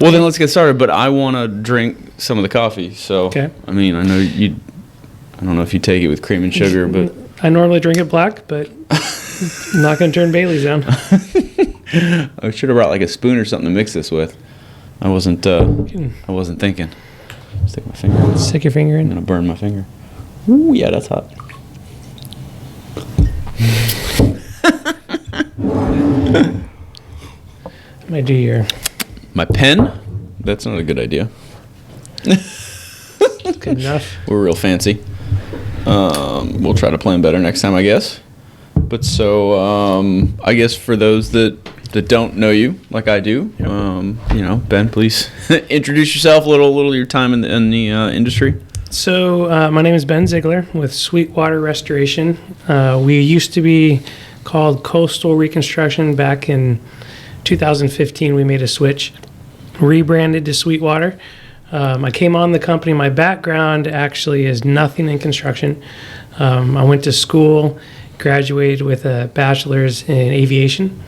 Well, then let's get started. But I want to drink some of the coffee. So, Okay. I mean, I know you. I don't know if you take it with cream and sugar, but I normally drink it black, but I'm not going to turn Bailey's down. I should have brought like a spoon or something to mix this with. I wasn't thinking. Stick my finger in. Stick your finger I'm in. gonna burn my finger. Ooh, yeah, that's hot. Might do your. My pen? That's not a good idea. Good enough. We're real fancy. We'll try to plan better next time, I guess. But so, I guess for those that don't know you like I do, Ben, please introduce yourself, a little your time in the industry. So my name is Ben Zigler with Sweetwater Restoration. We used to be called Coastal Reconstruction. Back in 2015, we made a switch, rebranded to Sweetwater. I came on the company. My background actually is nothing in construction. I went to school, graduated with a bachelor's in aviation.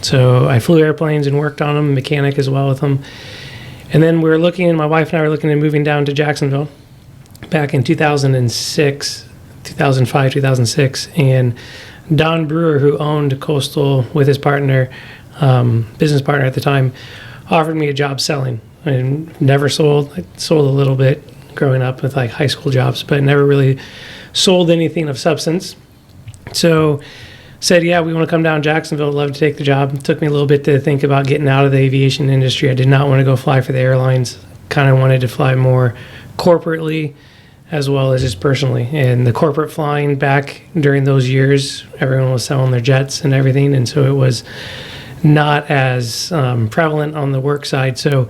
So I flew airplanes and worked on them, mechanic as well with them. And then my wife and I were looking at moving down to Jacksonville back in 2005, 2006. And Don Brewer, who owned Coastal with his partner, business partner at the time, offered me a job selling. I never sold. I sold a little bit growing up with like high school jobs, but never really sold anything of substance. So said, yeah, we want to come down to Jacksonville. I'd love to take the job. It took me a little bit to think about getting out of the aviation industry. I did not want to go fly for the airlines. Kind of wanted to fly more corporately as well as just personally. And the corporate flying back during those years, everyone was selling their jets and everything. And so it was not as prevalent on the work side. So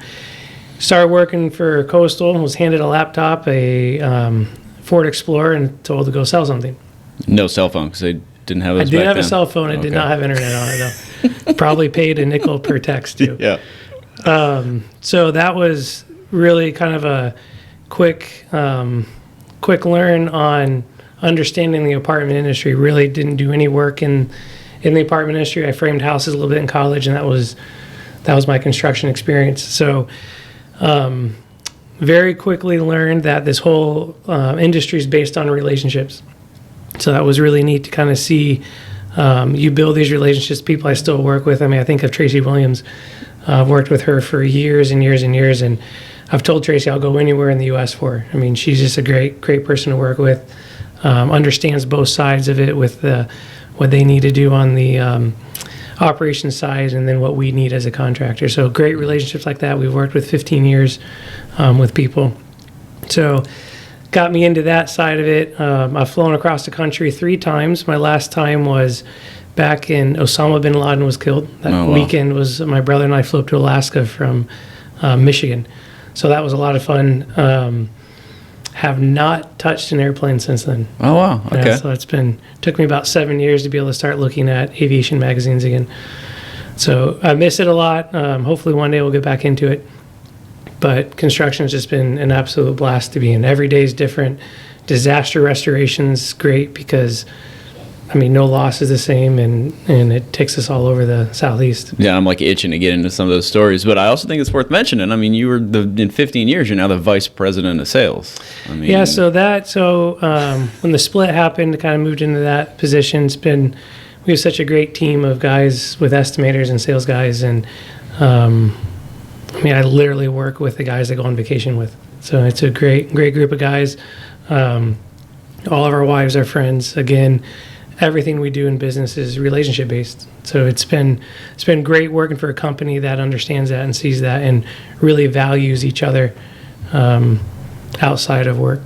started working for Coastal, was handed a laptop, a Ford Explorer, and told to go sell something. No cell phone, because they didn't have those I did back have then. a cell phone. I did not have internet on it, though. Probably paid a nickel per text, too. Yeah. So that was really kind of a quick learn on understanding the apartment industry. Really didn't do any work in the apartment industry. I framed houses a little bit in college, and that was my construction experience. So very quickly learned that this whole industry is based on relationships. So that was really neat to kind of see you build these relationships. People I still work with. I mean, I think of Tracy Williams. I've worked with her for years and years and years, and I've told Tracy I'll go anywhere in the U.S. for her. I mean, she's just a great person to work with. Understands both sides of it with what they need to do on the operations side, and then what we need as a contractor. So great relationships like that. We've worked with 15 years with people. So got me into that side of it. I've flown across the country 3 times. My last time was back in Osama bin Laden was killed. That weekend was my brother and I flew up to Alaska from Michigan. So that was a lot of fun. Have not touched an airplane since then. Oh, wow. Okay. Yeah, so took me about 7 years to be able to start looking at aviation magazines again. So I miss it a lot. Hopefully one day we'll get back into it. But construction has just been an absolute blast to be in. Every day is different. Disaster restoration's great because, I mean, no loss is the same, and it takes us all over the Southeast. Yeah, I'm like itching to get into some of those stories, but I also think it's worth mentioning. I mean, you were in 15 years, you're now the vice president of sales. I mean, yeah, so when the split happened, I kind of moved into that position. We have such a great team of guys with estimators and sales guys, and I mean, I literally work with the guys I go on vacation with. So it's a great group of guys. All of our wives are friends. Again, everything we do in business is relationship based. So it's been great working for a company that understands that and sees that and really values each other outside of work.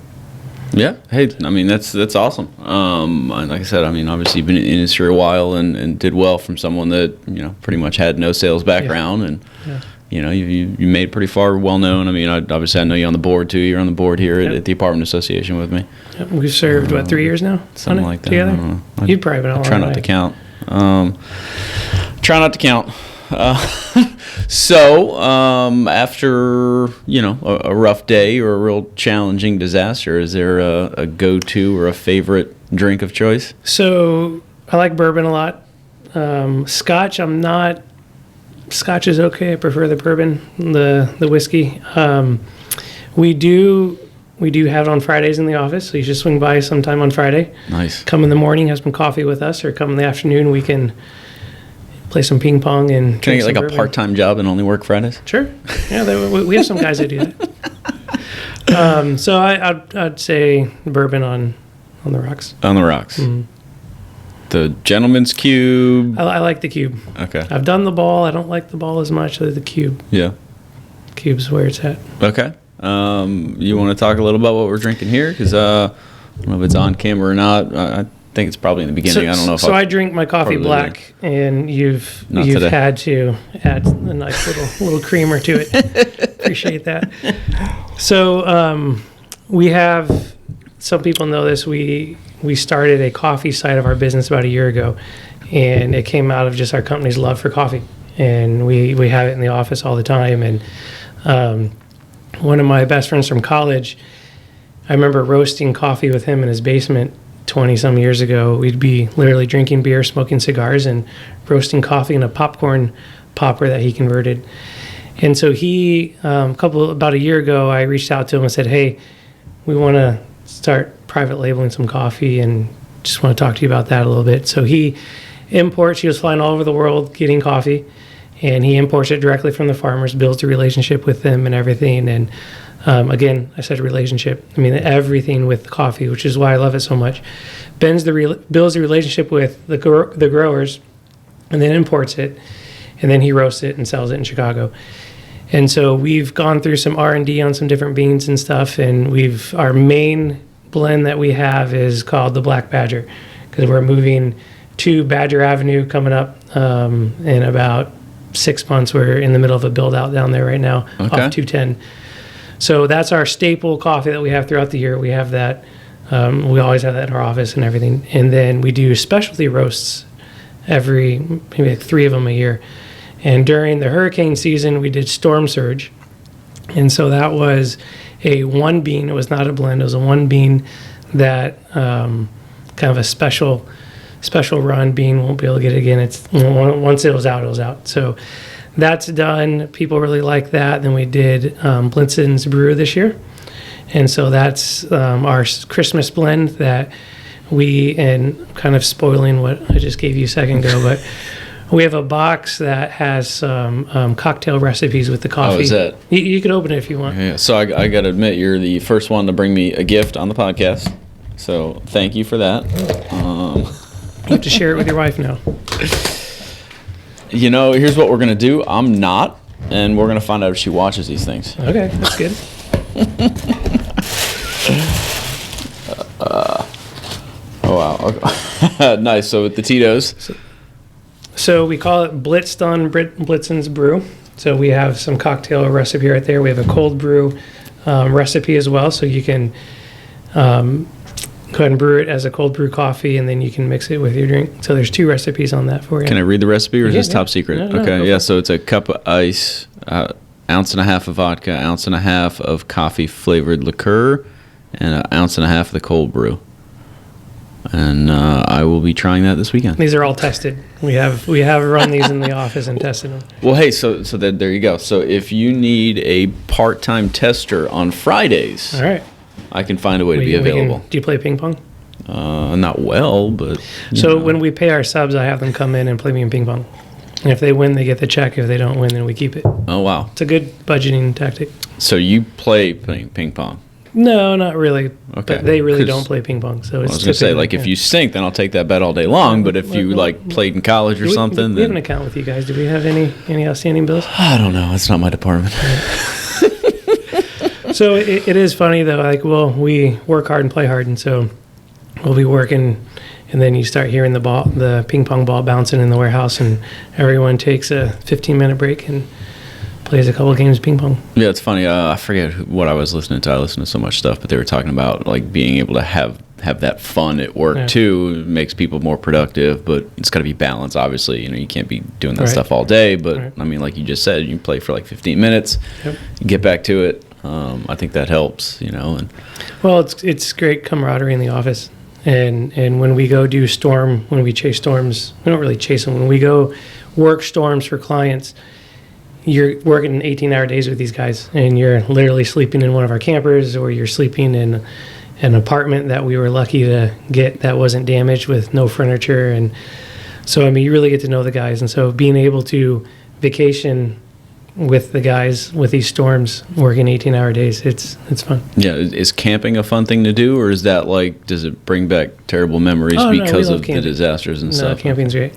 Yeah. Hey, I mean, that's awesome. Like I said, I mean, obviously you've been in the industry a while and did well from someone that, pretty much had no sales background. Yeah. And, you made pretty far well known. I mean, obviously I know you're on the board too. You're on the board here at the Apartment Association with me. Yep. We've served, 3 years now? Something like that. Together? I don't know. You've probably been a long Try not to count. Try not to count. So after, a rough day or a real challenging disaster, is there a go-to or a favorite drink of choice? So I like bourbon a lot. Scotch, I'm not Scotch is okay. I prefer the bourbon, the whiskey. We do have it on Fridays in the office, so you should swing by sometime on Friday. Nice. Come in the morning, have some coffee with us, or come in the afternoon. We can play some ping pong and Can I get like a bourbon. part-time job and only work Fridays? Sure. Yeah, we have some guys that do that. So I'd say bourbon on the rocks. On the rocks. Mm-hmm. The gentleman's cube. I like the cube. Okay. I've done the ball. I don't like the ball as much as the cube. Yeah. Cube's where it's at. Okay. You want to talk a little about what we're drinking here? Because I don't know if it's on camera or not. I think it's probably in the beginning. I don't know if I drink my coffee probably black, and you've today. had to add a nice little creamer to it. Appreciate that. So we have, some people know this, we started a coffee side of our business about a year ago, and it came out of just our company's love for coffee, and we have it in the office all the time. And one of my best friends from college, I remember roasting coffee with him in his basement 20 some years ago. We'd be literally drinking beer, smoking cigars, and roasting coffee in a popcorn popper that he converted. And so he, about a year ago, I reached out to him and said, hey, we want to start private labeling some coffee and just want to talk to you about that a little bit. So he was flying all over the world getting coffee, and he imports it directly from the farmers, builds a relationship with them and everything. And again, I said relationship. I mean, everything with coffee, which is why I love it so much. Builds the relationship with the growers, and then imports it, and then he roasts it and sells it in Chicago. And so we've gone through some R&D on some different beans and stuff, and our main blend that we have is called the Black Badger, because we're moving to Badger Avenue coming up in about 6 months. We're in the middle of a build out down there right now, off 210. So that's our staple coffee that we have throughout the year. We have that. We always have that in our office and everything. And then we do specialty roasts maybe like 3 of them a year. And during the hurricane season, we did Storm Surge. And so that was a one bean. It was not a blend. It was a one bean that kind of a special run bean. Won't be able to get it again. Once it was out, it was out. So that's done. People really like that. Then we did Blintson's Brew this year. And so that's our Christmas blend that and kind of spoiling what I just gave you a second ago, but we have a box that has some cocktail recipes with the coffee. Oh, is that? You can open it if you want. Yeah. So I got to admit, you're the first one to bring me a gift on the podcast. So thank you for that. You have to share it with your wife now. Here's what we're going to do. I'm not, and we're going to find out if she watches these things. Okay, that's good. Oh, wow. Okay. Nice. So with the Tito's. So we call it Blintson's Brew. So we have some cocktail recipe right there. We have a cold brew recipe as well. So you can go ahead and brew it as a cold brew coffee, and then you can mix it with your drink. So there's 2 recipes on that for you. Can I read the recipe, or is this top secret? No, okay, yeah. So it's a cup of ice, ounce and a half of vodka, ounce and a half of coffee flavored liqueur, and an ounce and a half of the cold brew. And I will be trying that this weekend. These are all tested. We have run these in the office and tested them. Well, hey, so there you go. So if you need a part-time tester on Fridays, all right, I can find a way to be available. Do you play ping pong? Not well, but so when we pay our subs, I have them come in and play me in ping pong. And if they win, they get the check. If they don't win, then we keep it. Oh wow, it's a good budgeting tactic. So you play ping pong? No, not really. Okay. But they really don't play ping pong. So it's I was going to say, like, if you stink, then I'll take that bet all day long. But if you, played in college or something, we have an account with you guys. Do we have any outstanding bills? I don't know. It's not my department. So it is funny, though. We work hard and play hard. And so we'll be working, and then you start hearing the ping pong ball bouncing in the warehouse, and everyone takes a 15-minute break and plays a couple of games of ping pong. Yeah, it's funny. I forget what I was listening to. I listened to so much stuff, but they were talking about being able to have that fun at work too. It makes people more productive, but it's got to be balanced. Obviously, you can't be doing that stuff all day. But I mean, like you just said, you play for 15 minutes, get back to it. I think that helps. And well, it's great camaraderie in the office. And when we go when we chase storms, we don't really chase them. When we go work storms for clients, you're working 18-hour days with these guys, and you're literally sleeping in one of our campers, or you're sleeping in an apartment that we were lucky to get that wasn't damaged with no furniture. And so, I mean, you really get to know the guys. And so being able to vacation with the guys with these storms, working 18-hour days, it's fun. Yeah, is camping a fun thing to do, or is that like, does it bring back terrible memories because of the disasters and stuff? No, camping's great.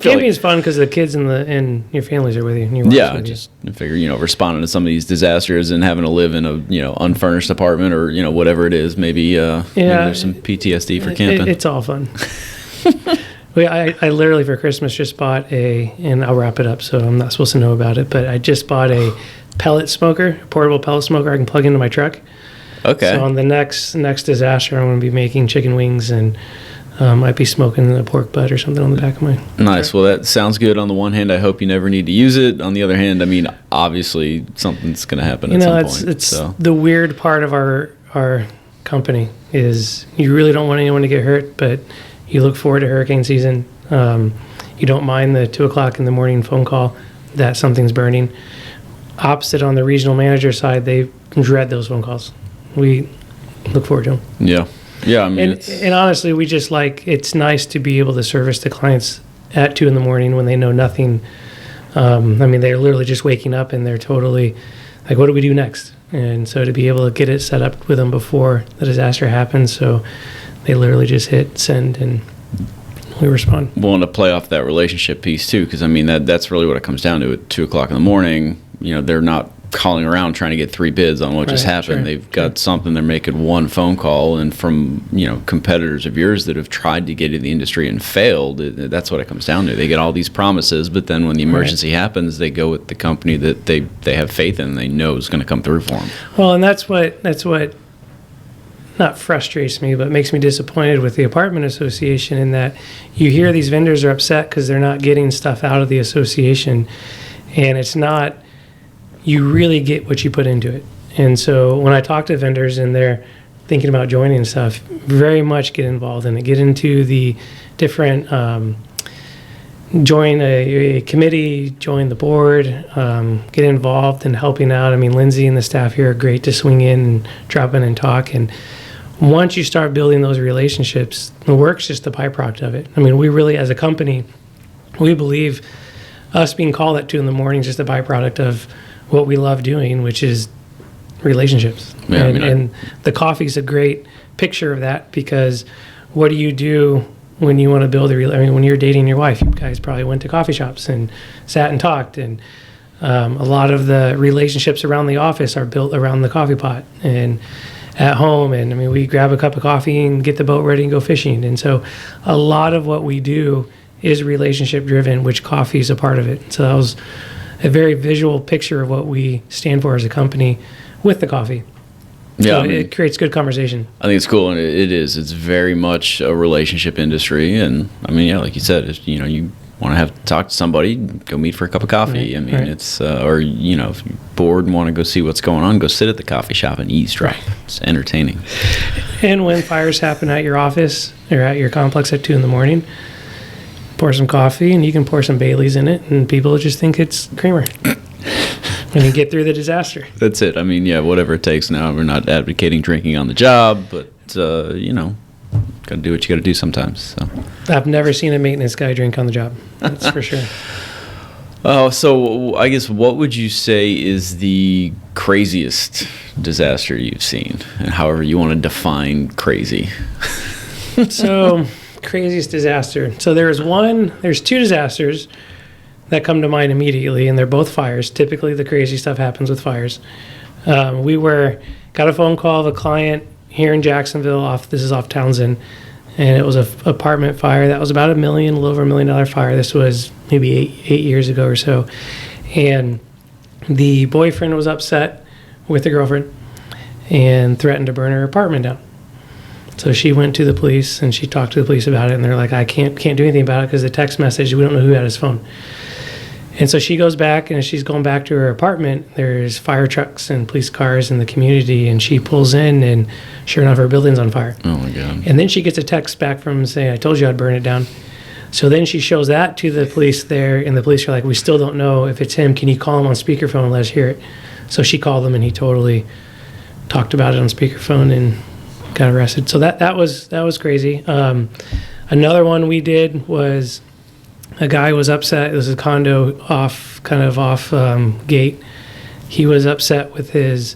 Camping's fun because the kids and your families are with you. And your wife's with just figure, responding to some of these disasters and having to live in a, unfurnished apartment or, whatever it is, maybe there's some PTSD for camping. It's all fun. I literally for Christmas just bought and I'll wrap it up, so I'm not supposed to know about it, but I just bought a pellet smoker, a portable pellet smoker I can plug into my truck. Okay. So on the next disaster, I'm going to be making chicken wings and might be smoking a pork butt or something on the back of my Nice. truck. Well, that sounds good. On the one hand, I hope you never need to use it. On the other hand, I mean, obviously something's going to happen at some point. It's the weird part of our company is you really don't want anyone to get hurt, but you look forward to hurricane season. You don't mind the 2:00 in the morning phone call that something's burning. Opposite on the regional manager side, they dread those phone calls. We look forward to them. Yeah. Yeah. I mean, and honestly, we just it's nice to be able to service the clients at 2 a.m. when they know nothing. I mean, they're literally just waking up and they're totally like, what do we do next? And so to be able to get it set up with them before the disaster happens, so they literally just hit send and we respond. Willing to play off that relationship piece too, because I mean that's really what it comes down to. At 2:00 in the morning, they're not calling around trying to get 3 bids on what just happened. Sure, They've got something. They're making one phone call, and from competitors of yours that have tried to get in the industry and failed. That's what it comes down to. They get all these promises, but then when the emergency happens, they go with the company that they have faith in and they know is going to come through for them. Well, and that's what not frustrates me, but makes me disappointed with the apartment association in that you hear these vendors are upset because they're not getting stuff out of the association, and it's not, you really get what you put into it. And so when I talk to vendors and they're thinking about joining stuff, very much get involved in it, get into the different, join a committee, join the board, get involved in helping out. I mean, Lindsay and the staff here are great to swing in and drop in and talk. And once you start building those relationships, the work's just the byproduct of it. I mean, we really, as a company, we believe us being called at 2 a.m. is just a byproduct of what we love doing, which is relationships. Yeah, and the coffee's a great picture of that, because what do you do when you want to build when you're dating your wife, you guys probably went to coffee shops and sat and talked, and a lot of the relationships around the office are built around the coffee pot and at home. And I mean, we grab a cup of coffee and get the boat ready and go fishing. And so a lot of what we do is relationship driven, which coffee is a part of it. So that was a very visual picture of what we stand for as a company with the coffee. Yeah, so it creates good conversation. I think it's cool, and it is. It's very much a relationship industry, and I mean, yeah, like you said, you want to have to talk to somebody, go meet for a cup of coffee. Right, I mean, it's or if you're bored and want to go see what's going on, go sit at the coffee shop and eavesdrop. Right. It's entertaining. And when fires happen at your office or at your complex at 2 a.m, pour some coffee, and you can pour some Baileys in it, and people just think it's creamer. And you get through the disaster. That's it. I mean, yeah, whatever it takes now. We're not advocating drinking on the job, but, got to do what you got to do sometimes. So I've never seen a maintenance guy drink on the job. That's for sure. Oh, so I guess what would you say is the craziest disaster you've seen? And however you want to define crazy. So, craziest disaster. So there's 2 disasters that come to mind immediately, and they're both fires. Typically, the crazy stuff happens with fires. We got a phone call of a client here in Jacksonville. This is off Townsend, and it was an apartment fire that was about a little over $1 million fire. This was maybe eight years ago or so, and the boyfriend was upset with the girlfriend and threatened to burn her apartment down. So she went to the police and she talked to the police about it, and they're like, I can't do anything about it because the text message, we don't know who had his phone. And so she goes back, and as she's going back to her apartment, there's fire trucks and police cars in the community, and she pulls in, and sure enough, her building's on fire. Oh, my God. And then she gets a text back from saying, I told you I'd burn it down. So then she shows that to the police there, and the police are like, we still don't know if it's him. Can you call him on speakerphone and let us hear it? So she called him, and he totally talked about it on speakerphone and got arrested. So that was crazy. Another one we did was a guy was upset. It was a condo off gate. He was upset with his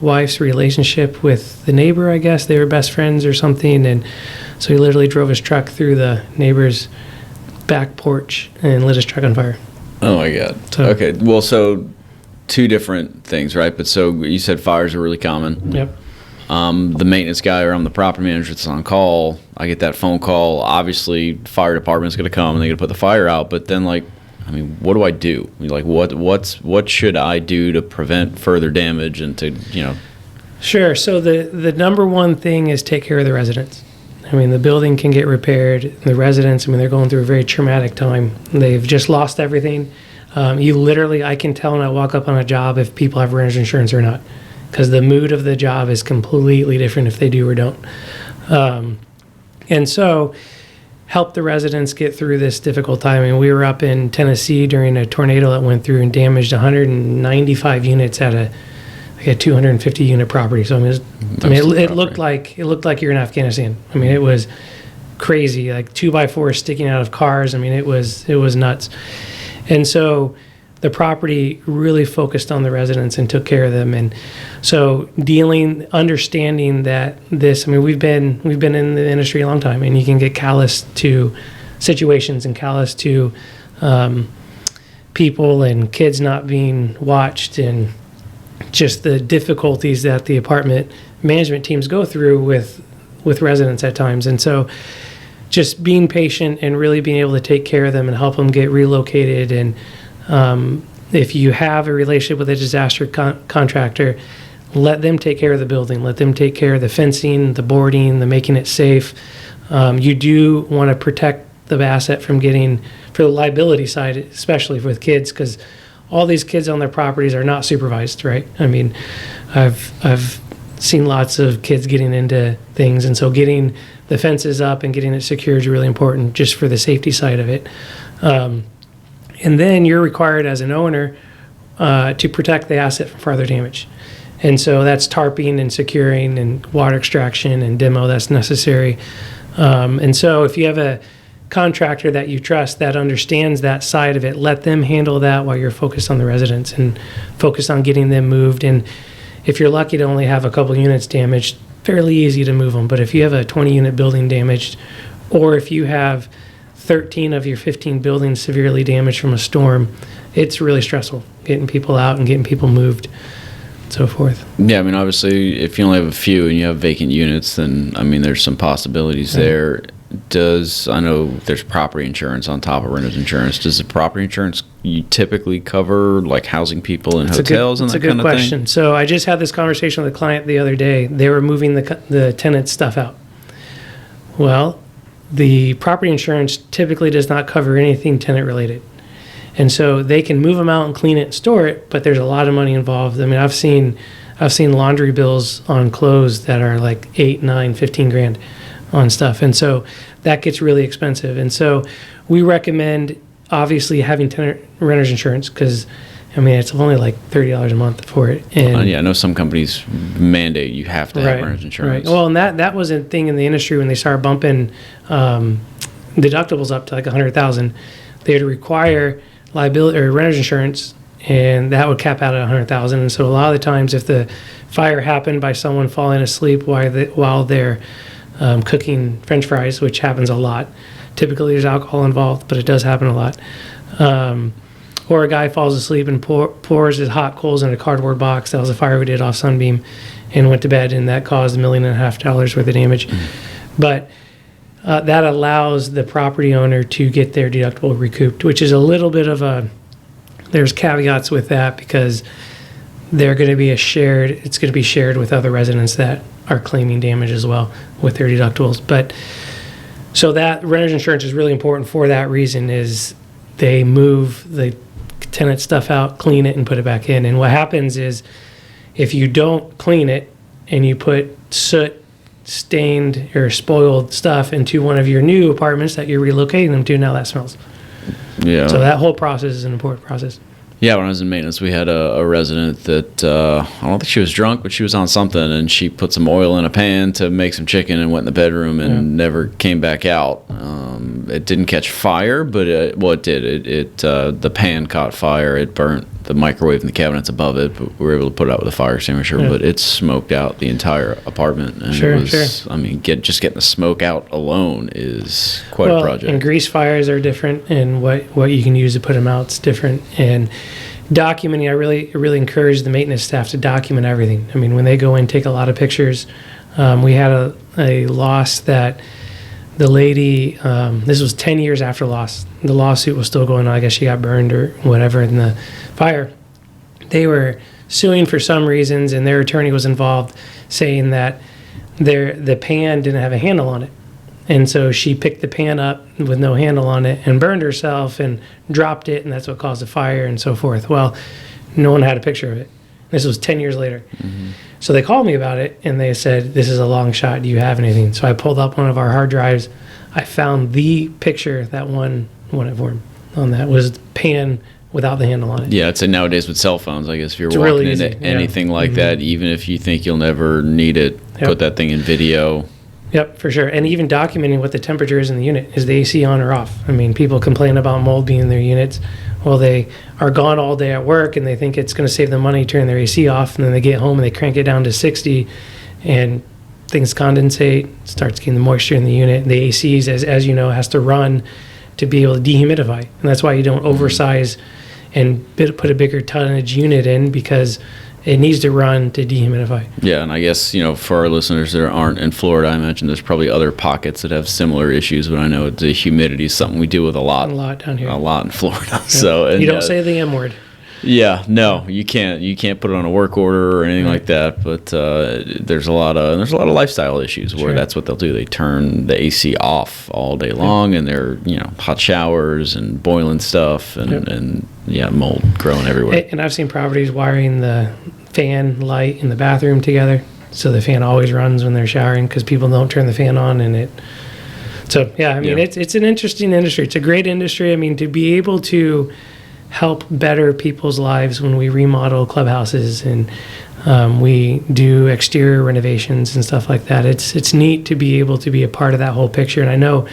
wife's relationship with the neighbor, I guess. They were best friends or something, and so he literally drove his truck through the neighbor's back porch and lit his truck on fire. Oh my God. So, okay, well, so two different things, right? But so you said fires are really common. Yep. The maintenance guy or I'm the property manager that's on call. I get that phone call. Obviously, fire department's going to come and they're going to put the fire out. But then, like, I mean, what do I do? I mean, like, what should I do to prevent further damage and to, you know? Sure. So the number one thing is take care of the residents. I mean, the building can get repaired. The residents, I mean, they're going through a very traumatic time. They've just lost everything. I can tell when I walk up on a job if people have renter's insurance or not, because the mood of the job is completely different if they do or don't. And so help the residents get through this difficult time. I mean, we were up in Tennessee during a tornado that went through and damaged 195 units at a 250 unit property. So it looked like you're in Afghanistan. I mean, it was crazy, like 2x4s sticking out of cars. I mean, it was nuts. And so the property really focused on the residents and took care of them. And so understanding that this, I mean, we've been in the industry a long time, and you can get callous to situations and callous to people and kids not being watched, and just the difficulties that the apartment management teams go through with residents at times. And so just being patient and really being able to take care of them and help them get relocated. And if you have a relationship with a disaster contractor, let them take care of the building. Let them take care of the fencing, the boarding, the making it safe. You do want to protect the asset from getting, for the liability side, especially with kids, because all these kids on their properties are not supervised, right? I mean, I've seen lots of kids getting into things, and so getting the fences up and getting it secured is really important just for the safety side of it. And then you're required as an owner to protect the asset from further damage. And so that's tarping and securing and water extraction and demo that's necessary. And so if you have a contractor that you trust that understands that side of it, let them handle that while you're focused on the residents and focus on getting them moved. And if you're lucky to only have a couple units damaged, fairly easy to move them. But if you have a 20-unit building damaged, or if you have 13 of your 15 buildings severely damaged from a storm, it's really stressful getting people out and getting people moved, and so forth. Yeah, I mean, obviously, if you only have a few and you have vacant units, then, I mean, there's some possibilities there. I know there's property insurance on top of renter's insurance. Does the property insurance you typically cover, like, housing people in hotels and that kind of thing? That's a good question. So I just had this conversation with a client the other day. They were moving the tenant stuff out. Well, the property insurance typically does not cover anything tenant related. And so they can move them out and clean it and store it, but there's a lot of money involved. I mean, I've seen laundry bills on clothes that are like 8, 9, 15 grand on stuff. And so that gets really expensive. And so we recommend obviously having tenant renter's insurance, because I mean, it's only like $30 a month for it. And yeah, I know some companies mandate you have to have renter's insurance. Right. Well, and that was a thing in the industry when they started bumping deductibles up to like $100,000. They would require liability or renter's insurance, and that would cap out at $100,000. And so a lot of the times, if the fire happened by someone falling asleep while they're cooking French fries, which happens a lot, typically there's alcohol involved, but it does happen a lot. Or a guy falls asleep and pours his hot coals in a cardboard box. That was a fire we did off Sunbeam, and went to bed, and that caused $1.5 million worth of damage. But that allows the property owner to get their deductible recouped, which is a little bit of there's caveats with that, because it's going to be shared with other residents that are claiming damage as well with their deductibles. But so that renter's insurance is really important for that reason, is they move the tenant stuff out, clean it, and put it back in. And what happens is, if you don't clean it and you put soot, stained or spoiled stuff into one of your new apartments that you're relocating them to. Now that smells. Yeah. So that whole process is an important process. Yeah, when I was in maintenance, we had a resident that, I don't think she was drunk, but she was on something, and she put some oil in a pan to make some chicken and went in the bedroom and never came back out. It didn't catch fire, but it did. The pan caught fire. It burnt the microwave and the cabinets above it, but we were able to put it out with a fire extinguisher, but it smoked out the entire apartment. And Sure. I mean, just getting the smoke out alone is quite a project. And grease fires are different, and what you can use to put them out is different. And documenting, I really encourage the maintenance staff to document everything. I mean, when they go in, take a lot of pictures. We had a loss that the lady, this was 10 years after loss. The lawsuit was still going on. I guess she got burned or whatever in the fire. They were suing for some reasons, and their attorney was involved, saying that the pan didn't have a handle on it. And so she picked the pan up with no handle on it and burned herself and dropped it, and that's what caused the fire and so forth. Well, no one had a picture of it. This was 10 years later. Mm-hmm. So they called me about it, and they said, this is a long shot. Do you have anything? So I pulled up one of our hard drives. I found the picture that won it for him on that was the pan without the handle on it. Yeah, I'd say nowadays with cell phones, I guess if you're It's walking really into easy, anything like that, even if you think you'll never need it, put that thing in video. Yep, for sure. And even documenting what the temperature is in the unit. Is the AC on or off? I mean, people complain about mold being in their units. Well, they are gone all day at work, and they think it's going to save them money to turn their AC off, and then they get home and they crank it down to 60, and things condensate, starts getting the moisture in the unit. The ACs, as you know, has to run to be able to dehumidify. And that's why you don't oversize and put a bigger tonnage unit in, because it needs to run to dehumidify. Yeah, and I guess, for our listeners that aren't in Florida, I imagine there's probably other pockets that have similar issues, but I know the humidity is something we deal with a lot down here. A lot in Florida. Yeah. So you don't say the M word. Yeah, no, you can't. You can't put it on a work order or anything like that. But there's a lot of lifestyle issues where that's what they'll do. They turn the AC off all day long, and they're hot showers and boiling stuff, and mold growing everywhere. And I've seen properties wiring the fan, light, in the bathroom together, so the fan always runs when they're showering because people don't turn the fan on, and it. So it's an interesting industry. It's a great industry. I mean, to be able to help better people's lives when we remodel clubhouses and we do exterior renovations and stuff like that. It's neat to be able to be a part of that whole picture. And I know,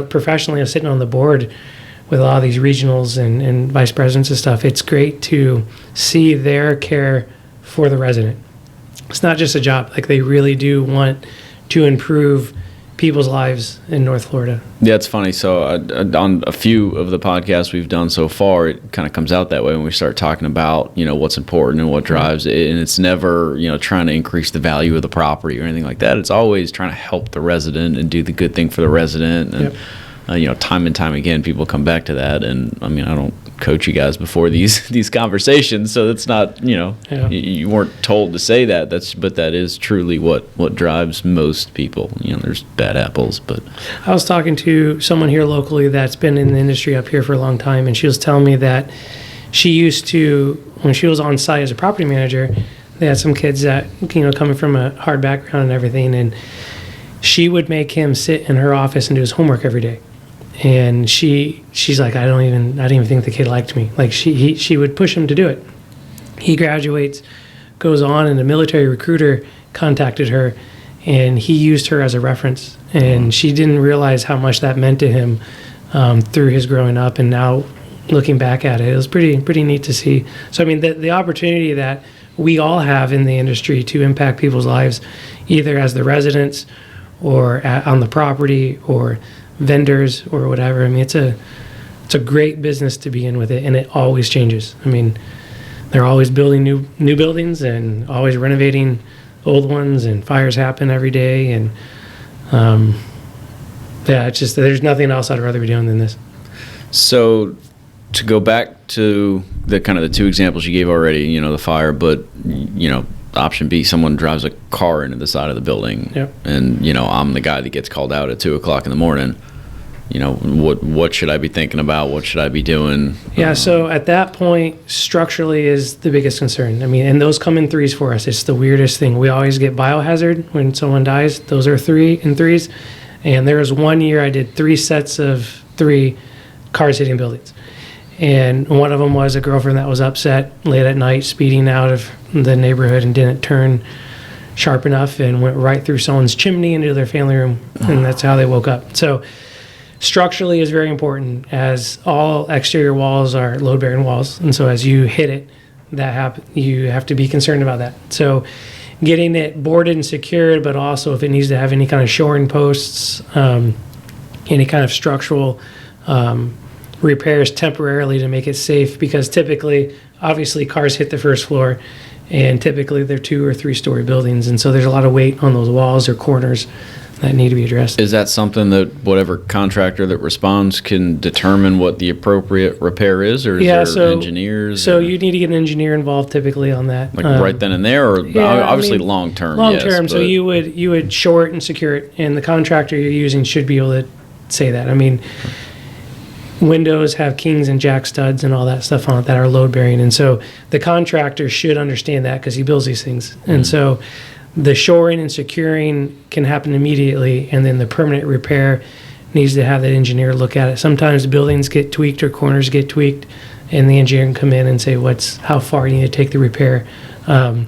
professionally, I'm sitting on the board with a lot of these regionals and vice presidents and stuff. It's great to see their care for the resident. It's not just a job. Like, they really do want to improve people's lives in North Florida. Yeah, it's funny. So on a few of the podcasts we've done so far, it kind of comes out that way when we start talking about, what's important and what drives it. And it's never, trying to increase the value of the property or anything like that. It's always trying to help the resident and do the good thing for the resident. And, time and time again, people come back to that. And, I don't coach you guys before these conversations, so it's not, you weren't told to say that. But that is truly what drives most people. There's bad apples, but I was talking to someone here locally that's been in the industry up here for a long time, and she was telling me that she used to, when she was on site as a property manager, they had some kids that, coming from a hard background and everything, and she would make him sit in her office and do his homework every day. And she's like, I didn't even think the kid liked me. Like, she would push him to do it. He graduates, goes on, and a military recruiter contacted her, and he used her as a reference. And she didn't realize how much that meant to him through his growing up. And now, looking back at it, it was pretty neat to see. So, the opportunity that we all have in the industry to impact people's lives, either as the residents or on the property or vendors or whatever. It's a great business to be in with it, and it always changes. They're always building new buildings and always renovating old ones, and fires happen every day. And it's just, there's nothing else I'd rather be doing than this. So to go back to the kind of the two examples you gave already, the fire, but option B, someone drives a car into the side of the building, and I'm the guy that gets called out at 2:00 in the morning. what should I be thinking about? What should I be doing? Yeah, so at that point, structurally is the biggest concern. I mean, and those come in threes for us. It's the weirdest thing. We always get biohazard when someone dies. Those are 3 in threes. And there was 1 year I did 3 sets of 3 cars hitting buildings. And one of them was a girlfriend that was upset late at night, speeding out of the neighborhood and didn't turn sharp enough and went right through someone's chimney into their family room. And that's how they woke up. So structurally is very important, as all exterior walls are load-bearing walls. And so as you hit it, you have to be concerned about that. So getting it boarded and secured, but also if it needs to have any kind of shoring posts, any kind of structural repairs temporarily to make it safe, because typically, obviously, cars hit the first floor, and typically they're 2 or 3 story buildings, and so there's a lot of weight on those walls or corners that need to be addressed. Is that something that whatever contractor that responds can determine what the appropriate repair is, or is there engineers? So you need to get an engineer involved typically on that. Like right then and there, or obviously long term? Long term, so you would shore it and secure it, and the contractor you're using should be able to say that. I mean, windows have kings and jack studs and all that stuff on it that are load bearing, and so the contractor should understand that because he builds these things. And so the shoring and securing can happen immediately, and then the permanent repair needs to have that engineer look at it. Sometimes buildings get tweaked or corners get tweaked, and the engineer can come in and say how far you need to take the repair. A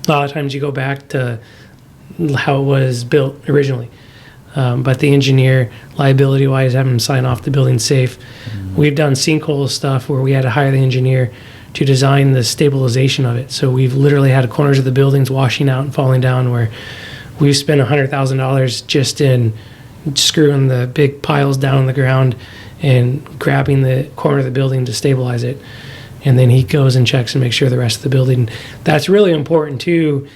lot of times you go back to how it was built originally. But the engineer, liability-wise, have him sign off the building safe. We've done sinkhole stuff where we had to hire the engineer to design the stabilization of it. So we've literally had corners of the buildings washing out and falling down, where we've spent $100,000 just in screwing the big piles down on the ground and grabbing the corner of the building to stabilize it. And then he goes and checks and makes sure the rest of the building. That's really important too,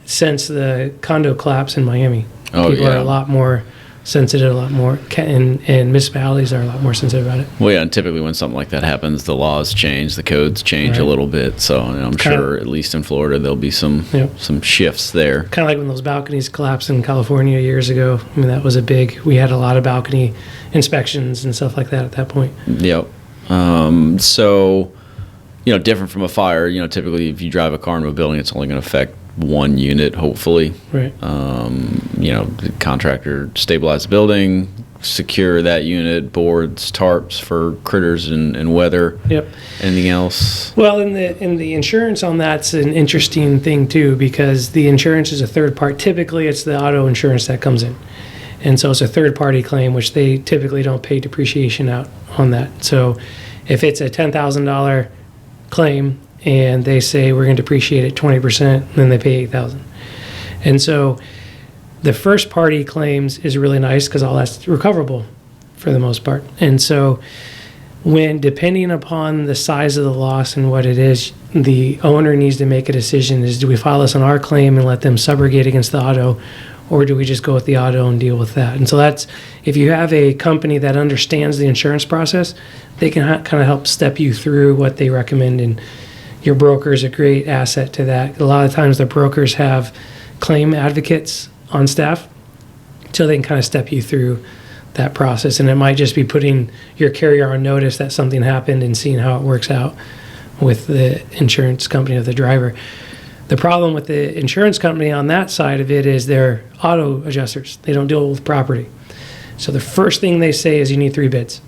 since the condo collapse in Miami. People are a lot more sensitive, a lot more, and municipalities are a lot more sensitive about it. Well, yeah, and typically when something like that happens, the laws change, the codes change a little bit. So I'm sure, at least in Florida, there'll be some shifts there. Kind of like when those balconies collapsed in California years ago. I mean, that was we had a lot of balcony inspections and stuff like that at that point. Yep. So, different from a fire, typically if you drive a car into a building, it's only going to affect 1 unit, hopefully. Right. The contractor stabilize the building, secure that unit, boards, tarps for critters and weather. Yep. Anything else? Well, in the insurance on that's an interesting thing too, because the insurance is a third part. Typically, it's the auto insurance that comes in, and so it's a third party claim, which they typically don't pay depreciation out on that. So, if it's a $10,000 claim, and they say we're going to depreciate it 20%, then they pay $8,000. And so the first party claims is really nice because all that's recoverable for the most part. And so depending upon the size of the loss and what it is, the owner needs to make a decision: do we file this on our claim and let them subrogate against the auto, or do we just go with the auto and deal with that? And so that's, if you have a company that understands the insurance process, they can kind of help step you through what they recommend, and your broker is a great asset to that. A lot of times the brokers have claim advocates on staff, so they can kind of step you through that process. And it might just be putting your carrier on notice that something happened and seeing how it works out with the insurance company of the driver. The problem with the insurance company on that side of it is they're auto adjusters. They don't deal with property. So the first thing they say is you need 3 bids,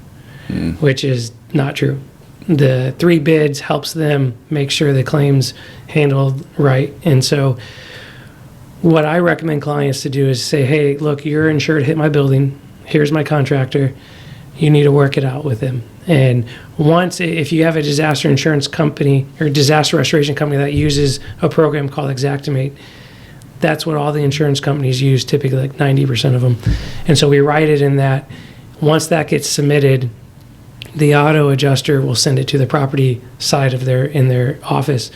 which is not true. The 3 bids helps them make sure the claim's handled right. And so what I recommend clients to do is say, hey, look, you're insured, hit my building. Here's my contractor. You need to work it out with him. And if you have a disaster insurance company or disaster restoration company that uses a program called Xactimate, that's what all the insurance companies use, typically like 90% of them. And so we write it in that. Once that gets submitted, the auto adjuster will send it to the property side of their office,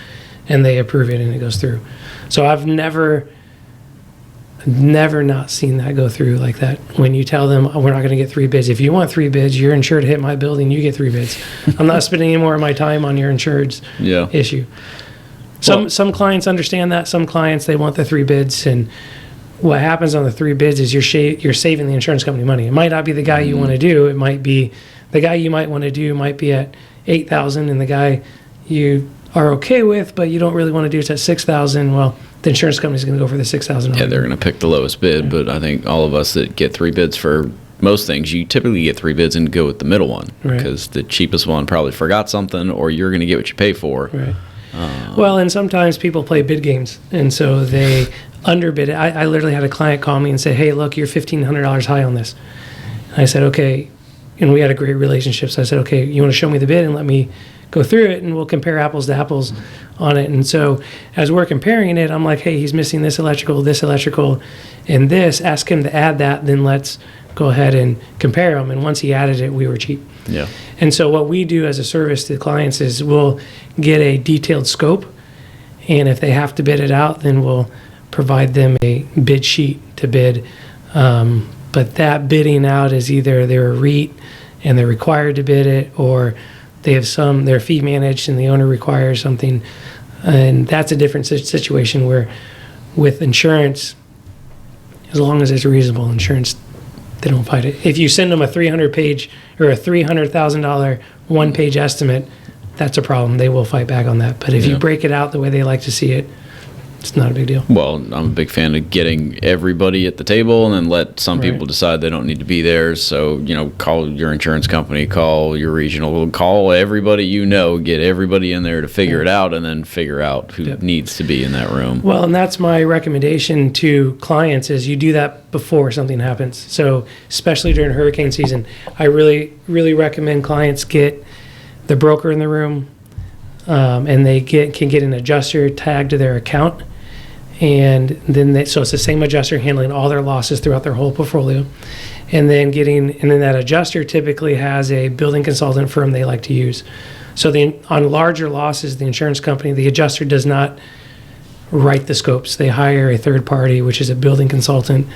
and they approve it, and it goes through. So I've never not seen that go through like that. When you tell them, we're not going to get 3 bids. If you want 3 bids, you're insured to hit my building, you get 3 bids. I'm not spending any more of my time on your insured's issue. Some clients understand that. Some clients, they want the 3 bids, and what happens on the 3 bids is you're saving the insurance company money. It might not be the guy you want to do. It might be the guy you might want to do might be at $8,000, and the guy you are okay with, but you don't really want to do it at $6,000. Well, the insurance company's going to go for the $6,000. Yeah, they're going to pick the lowest bid, but I think all of us that get 3 bids for most things, you typically get 3 bids and go with the middle one, because the cheapest one probably forgot something, or you're going to get what you pay for. Right. Well, and sometimes people play bid games, and so they underbid it. I literally had a client call me and say, hey, look, you're $1,500 high on this. And I said, okay. And we had a great relationship. So I said, okay, you want to show me the bid and let me go through it, and we'll compare apples to apples on it. And so as we're comparing it, I'm like, hey, he's missing this electrical, and this. Ask him to add that, then let's go ahead and compare them. And once he added it, we were cheap. Yeah. And so what we do as a service to clients is we'll get a detailed scope, and if they have to bid it out, then we'll provide them a bid sheet to bid. But that bidding out is either they're a REIT and they're required to bid it, or they have they're fee managed and the owner requires something. And that's a different situation where with insurance, as long as it's reasonable insurance, they don't fight it. If you send them a 300-page or a $300,000 one-page estimate, that's a problem. They will fight back on that. But if you break it out the way they like to see it, it's not a big deal. Well, I'm a big fan of getting everybody at the table and then let some people decide they don't need to be there. So, call your insurance company, call your regional, call everybody get everybody in there to figure it out, and then figure out who needs to be in that room. Well, and that's my recommendation to clients is you do that before something happens. So, especially during hurricane season, I really, really recommend clients get the broker in the room, and they can get an adjuster tagged to their account. And then so it's the same adjuster handling all their losses throughout their whole portfolio, and then that adjuster typically has a building consultant firm they like to use. So on larger losses, the insurance company, the adjuster does not write the scopes. They hire a third party, which is a building consultant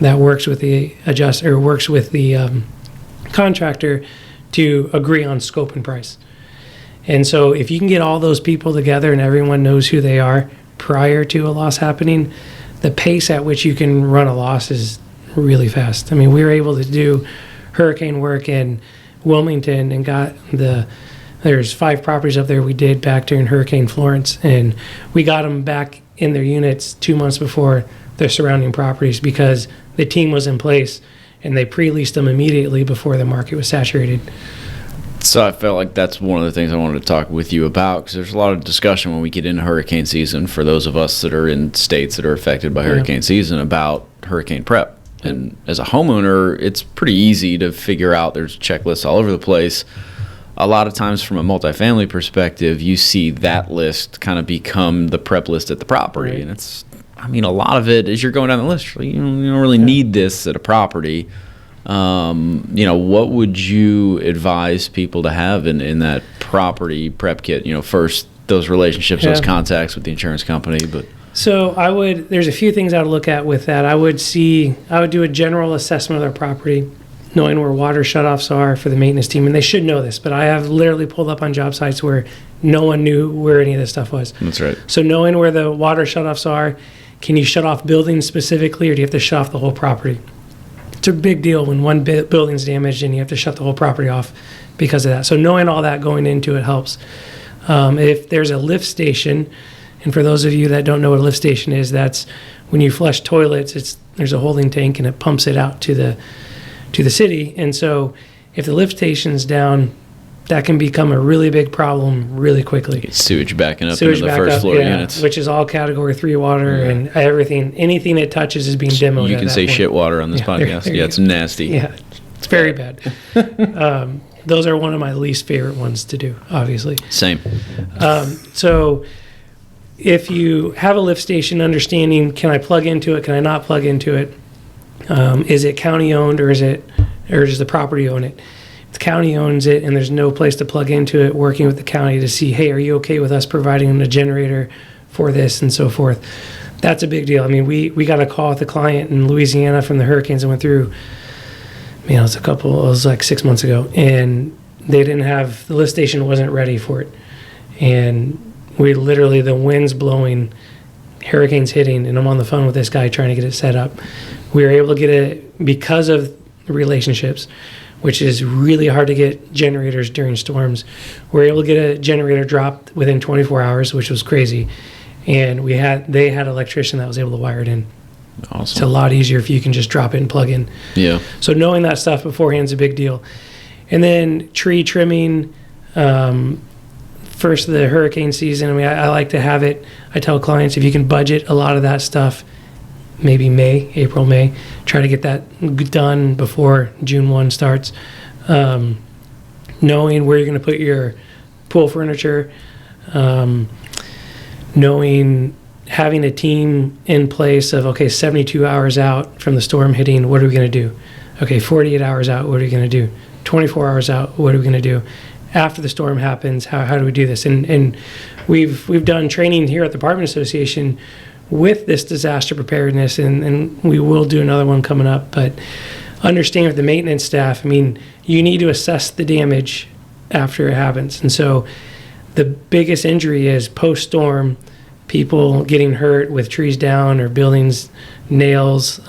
that works with the adjuster, or works with the contractor to agree on scope and price. And so if you can get all those people together and everyone knows who they are prior to a loss happening, the pace at which you can run a loss is really fast. I mean, we were able to do hurricane work in Wilmington and there's 5 properties up there we did back during Hurricane Florence, and we got them back in their units 2 months before their surrounding properties because the team was in place and they pre-leased them immediately before the market was saturated. So I felt like that's one of the things I wanted to talk with you about, because there's a lot of discussion when we get into hurricane season for those of us that are in states that are affected by hurricane season about hurricane prep. And as a homeowner, it's pretty easy to figure out. There's checklists all over the place. A lot of times from a multifamily perspective, you see that list kind of become the prep list at the property. And a lot of it is you're going down the list. You don't really need this at a property. What would you advise people to have in that property prep kit? First, those relationships, those contacts with the insurance company. But so there's a few things I would look at with that. I would do a general assessment of their property, knowing where water shutoffs are for the maintenance team. And they should know this, but I have literally pulled up on job sites where no one knew where any of this stuff was. That's right. So knowing where the water shutoffs are, can you shut off buildings specifically, or do you have to shut off the whole property? It's a big deal when one building's damaged and you have to shut the whole property off because of that. So knowing all that going into it helps. If there's a lift station, and for those of you that don't know what a lift station is, that's when you flush toilets, there's a holding tank and it pumps it out to the city. And so if the lift station's down, that can become a really big problem really quickly. Sewage backing up into the first floor units. Which is all Category 3 water and everything. Anything it touches is being demoed. You can say shit water on this podcast. It's nasty. Yeah, it's very bad. Those are one of my least favorite ones to do, obviously. Same. So if you have a lift station, understanding, can I plug into it, can I not plug into it? Is it county owned, or does the property own it? The county owns it and there's no place to plug into it, working with the county to see, hey, are you okay with us providing them a generator for this and so forth? That's a big deal. I mean, we got a call with a client in Louisiana from the hurricanes that went through. It was like 6 months ago, and they didn't have, the lift station wasn't ready for it. And we literally, the winds blowing hurricane's hitting, and I'm on the phone with this guy trying to get it set up. We were able to get it because of relationships, which is really hard to get generators during storms. We were able to get a generator dropped within 24 hours, which was crazy. And they had an electrician that was able to wire it in. Awesome. It's a lot easier if you can just drop it and plug in. Yeah. So knowing that stuff beforehand is a big deal. And then tree trimming, first of the hurricane season. I mean, I like to have it. I tell clients if you can budget a lot of that stuff, maybe April, May, try to get that done before June 1 starts. Knowing where you're going to put your pool furniture, having a team in place of, okay, 72 hours out from the storm hitting, what are we going to do? Okay, 48 hours out, what are we going to do? 24 hours out, what are we going to do? After the storm happens, how do we do this? And we've done training here at the Apartment Association with this disaster preparedness, and we will do another one coming up. But understand with the maintenance staff, I mean, you need to assess the damage after it happens. And so the biggest injury is post-storm, people getting hurt with trees down or buildings, nails,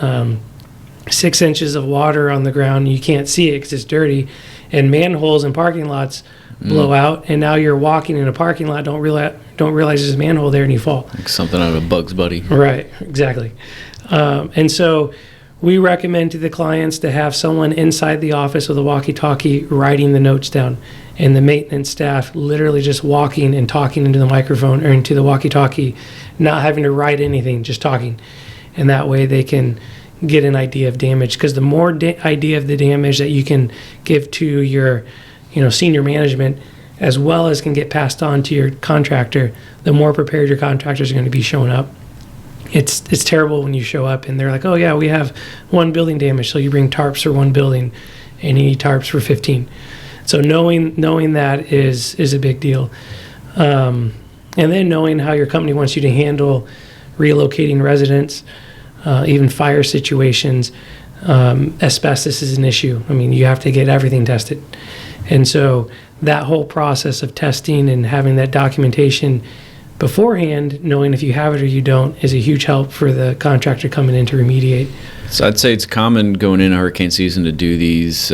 6 inches of water on the ground. You can't see it because it's dirty. And manholes in parking lots blow out, and now you're walking in a parking lot, don't realize there's a manhole there, and you fall. Like something out of Bugs Bunny. Right, exactly. And so we recommend to the clients to have someone inside the office with a walkie-talkie writing the notes down, and the maintenance staff literally just walking and talking into the microphone or into the walkie-talkie, not having to write anything, just talking. And that way they can get an idea of damage, because the more idea of the damage that you can give to your senior management, as well as can get passed on to your contractor, the more prepared your contractors are going to be showing up. It's terrible when you show up and they're like, oh yeah, we have one building damage, so you bring tarps for one building and you need tarps for 15. So knowing that is a big deal. And then knowing how your company wants you to handle relocating residents, even fire situations. Asbestos is an issue. I mean, you have to get everything tested. And so that whole process of testing and having that documentation beforehand, knowing if you have it or you don't, is a huge help for the contractor coming in to remediate. So I'd say it's common going into hurricane season to do these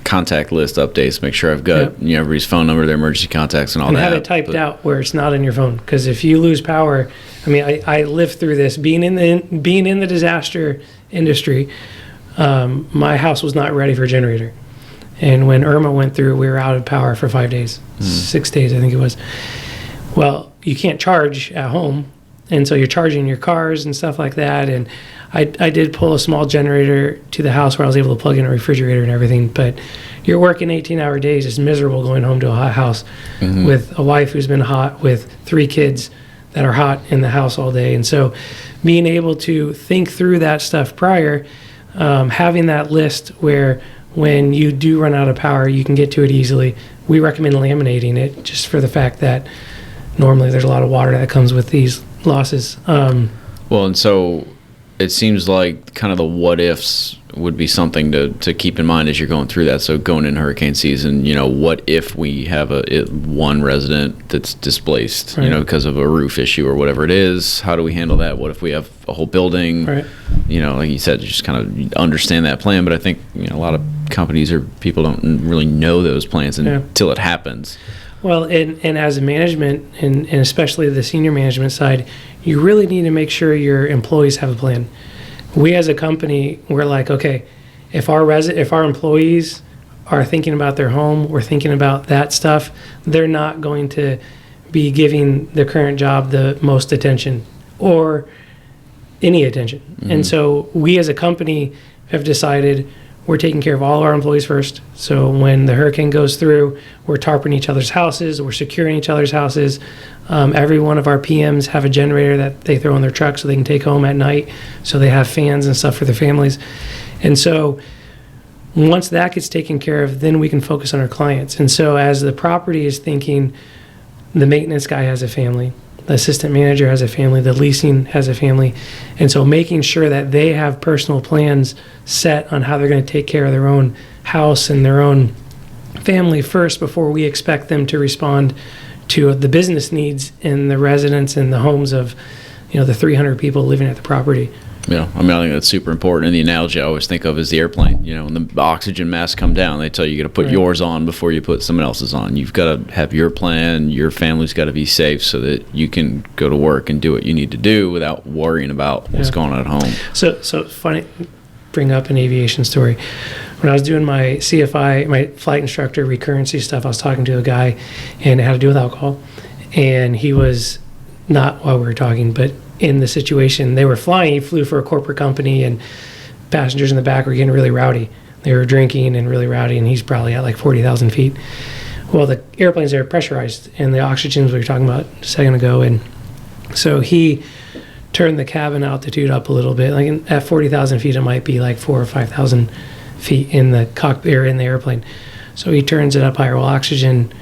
contact list updates, make sure I've got everybody's phone number, their emergency contacts, and all that. And have it typed out where it's not in your phone, because if you lose power, I mean, I lived through this being in the disaster industry. My house was not ready for a generator, and when Irma went through, we were out of power for 5 days, 6 days, I think it was. Well, you can't charge at home, and so you're charging your cars and stuff like that. And I did pull a small generator to the house where I was able to plug in a refrigerator and everything. But you're working 18-hour days. It's miserable going home to a hot house with a wife who's been hot, with 3 kids that are hot in the house all day. And so being able to think through that stuff prior, having that list where when you do run out of power, you can get to it easily. We recommend laminating it, just for the fact that normally there's a lot of water that comes with these losses. Well, and so it seems like kind of the what ifs would be something to keep in mind as you're going through that. So going in hurricane season, what if we have one resident that's displaced, right, because of a roof issue or whatever it is? How do we handle that? What if we have a whole building? Right. Like you said, just kind of understand that plan. But I think a lot of companies or people don't really know those plans until it happens. Well, and as a management, and especially the senior management side, you really need to make sure your employees have a plan. We as a company, we're like, okay, if our employees are thinking about their home, we're thinking about that stuff, they're not going to be giving the current job the most attention or any attention. And so we as a company have decided we're taking care of all our employees first. So when the hurricane goes through, we're tarping each other's houses, we're securing each other's houses. Every one of our PMs have a generator that they throw in their truck so they can take home at night. So they have fans and stuff for their families. And so once that gets taken care of, then we can focus on our clients. And so as the property is thinking, the maintenance guy has a family, the assistant manager has a family, the leasing has a family. And so making sure that they have personal plans set on how they're going to take care of their own house and their own family first before we expect them to respond to the business needs in the residents and the homes of the 300 people living at the property. Yeah, I mean, I think that's super important. And the analogy I always think of is the airplane. When the oxygen masks come down, they tell you got to put yours on before you put someone else's on. You've got to have your plan. Your family's got to be safe so that you can go to work and do what you need to do without worrying about what's going on at home. So funny, bring up an aviation story. When I was doing my CFI, my flight instructor recurrency stuff, I was talking to a guy, and it had to do with alcohol. And he was not while we were talking, but in the situation they were flying, he flew for a corporate company, and passengers in the back were getting really rowdy. They were drinking and really rowdy, and he's probably at like 40,000 feet. Well, the airplanes are pressurized, and the oxygens we were talking about a second ago, and so he turned the cabin altitude up a little bit. Like at 40,000 feet, it might be like 4,000 or 5,000 feet in the cockpit or in the airplane. So he turns it up higher. Well, oxygen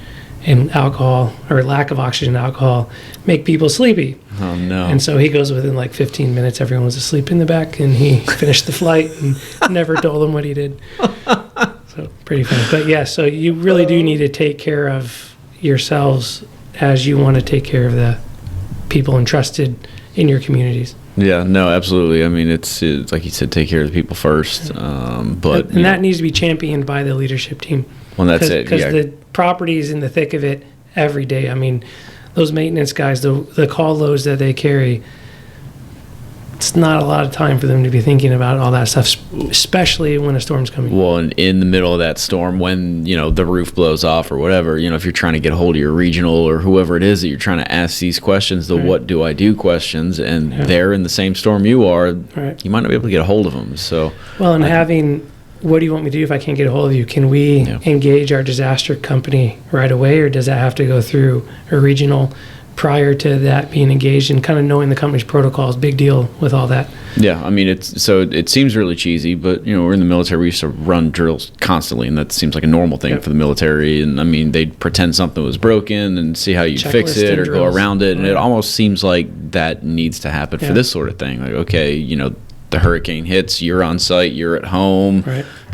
and alcohol, or lack of oxygen and alcohol, make people sleepy. Oh, no. And so he goes within like 15 minutes, everyone was asleep in the back, and he finished the flight and never told them what he did. So pretty funny. But yeah, so you really do need to take care of yourselves as you want to take care of the people entrusted in your communities. Yeah, no, absolutely. I mean, it's like you said, take care of the people first. But that needs to be championed by the leadership team. Well, that's it. Because the property is in the thick of it every day. I mean, those maintenance guys, the call loads that they carry, it's not a lot of time for them to be thinking about all that stuff, especially when a storm's coming. Well, and in the middle of that storm, when the roof blows off or whatever, if you're trying to get a hold of your regional or whoever it is that you're trying to ask these questions, what do I do questions, and they're in the same storm you are, you might not be able to get a hold of them. So, well, and having, what do you want me to do if I can't get a hold of you? Can we engage our disaster company right away, or does that have to go through a regional prior to that being engaged? And kind of knowing the company's protocols, big deal with all that. Yeah, I mean, it seems really cheesy, but we're in the military. We used to run drills constantly, and that seems like a normal thing for the military. And I mean, they'd pretend something was broken and see how you fix it or go around it, and it almost seems like that needs to happen for this sort of thing. Like, okay, the hurricane hits, you're on site, you're at home,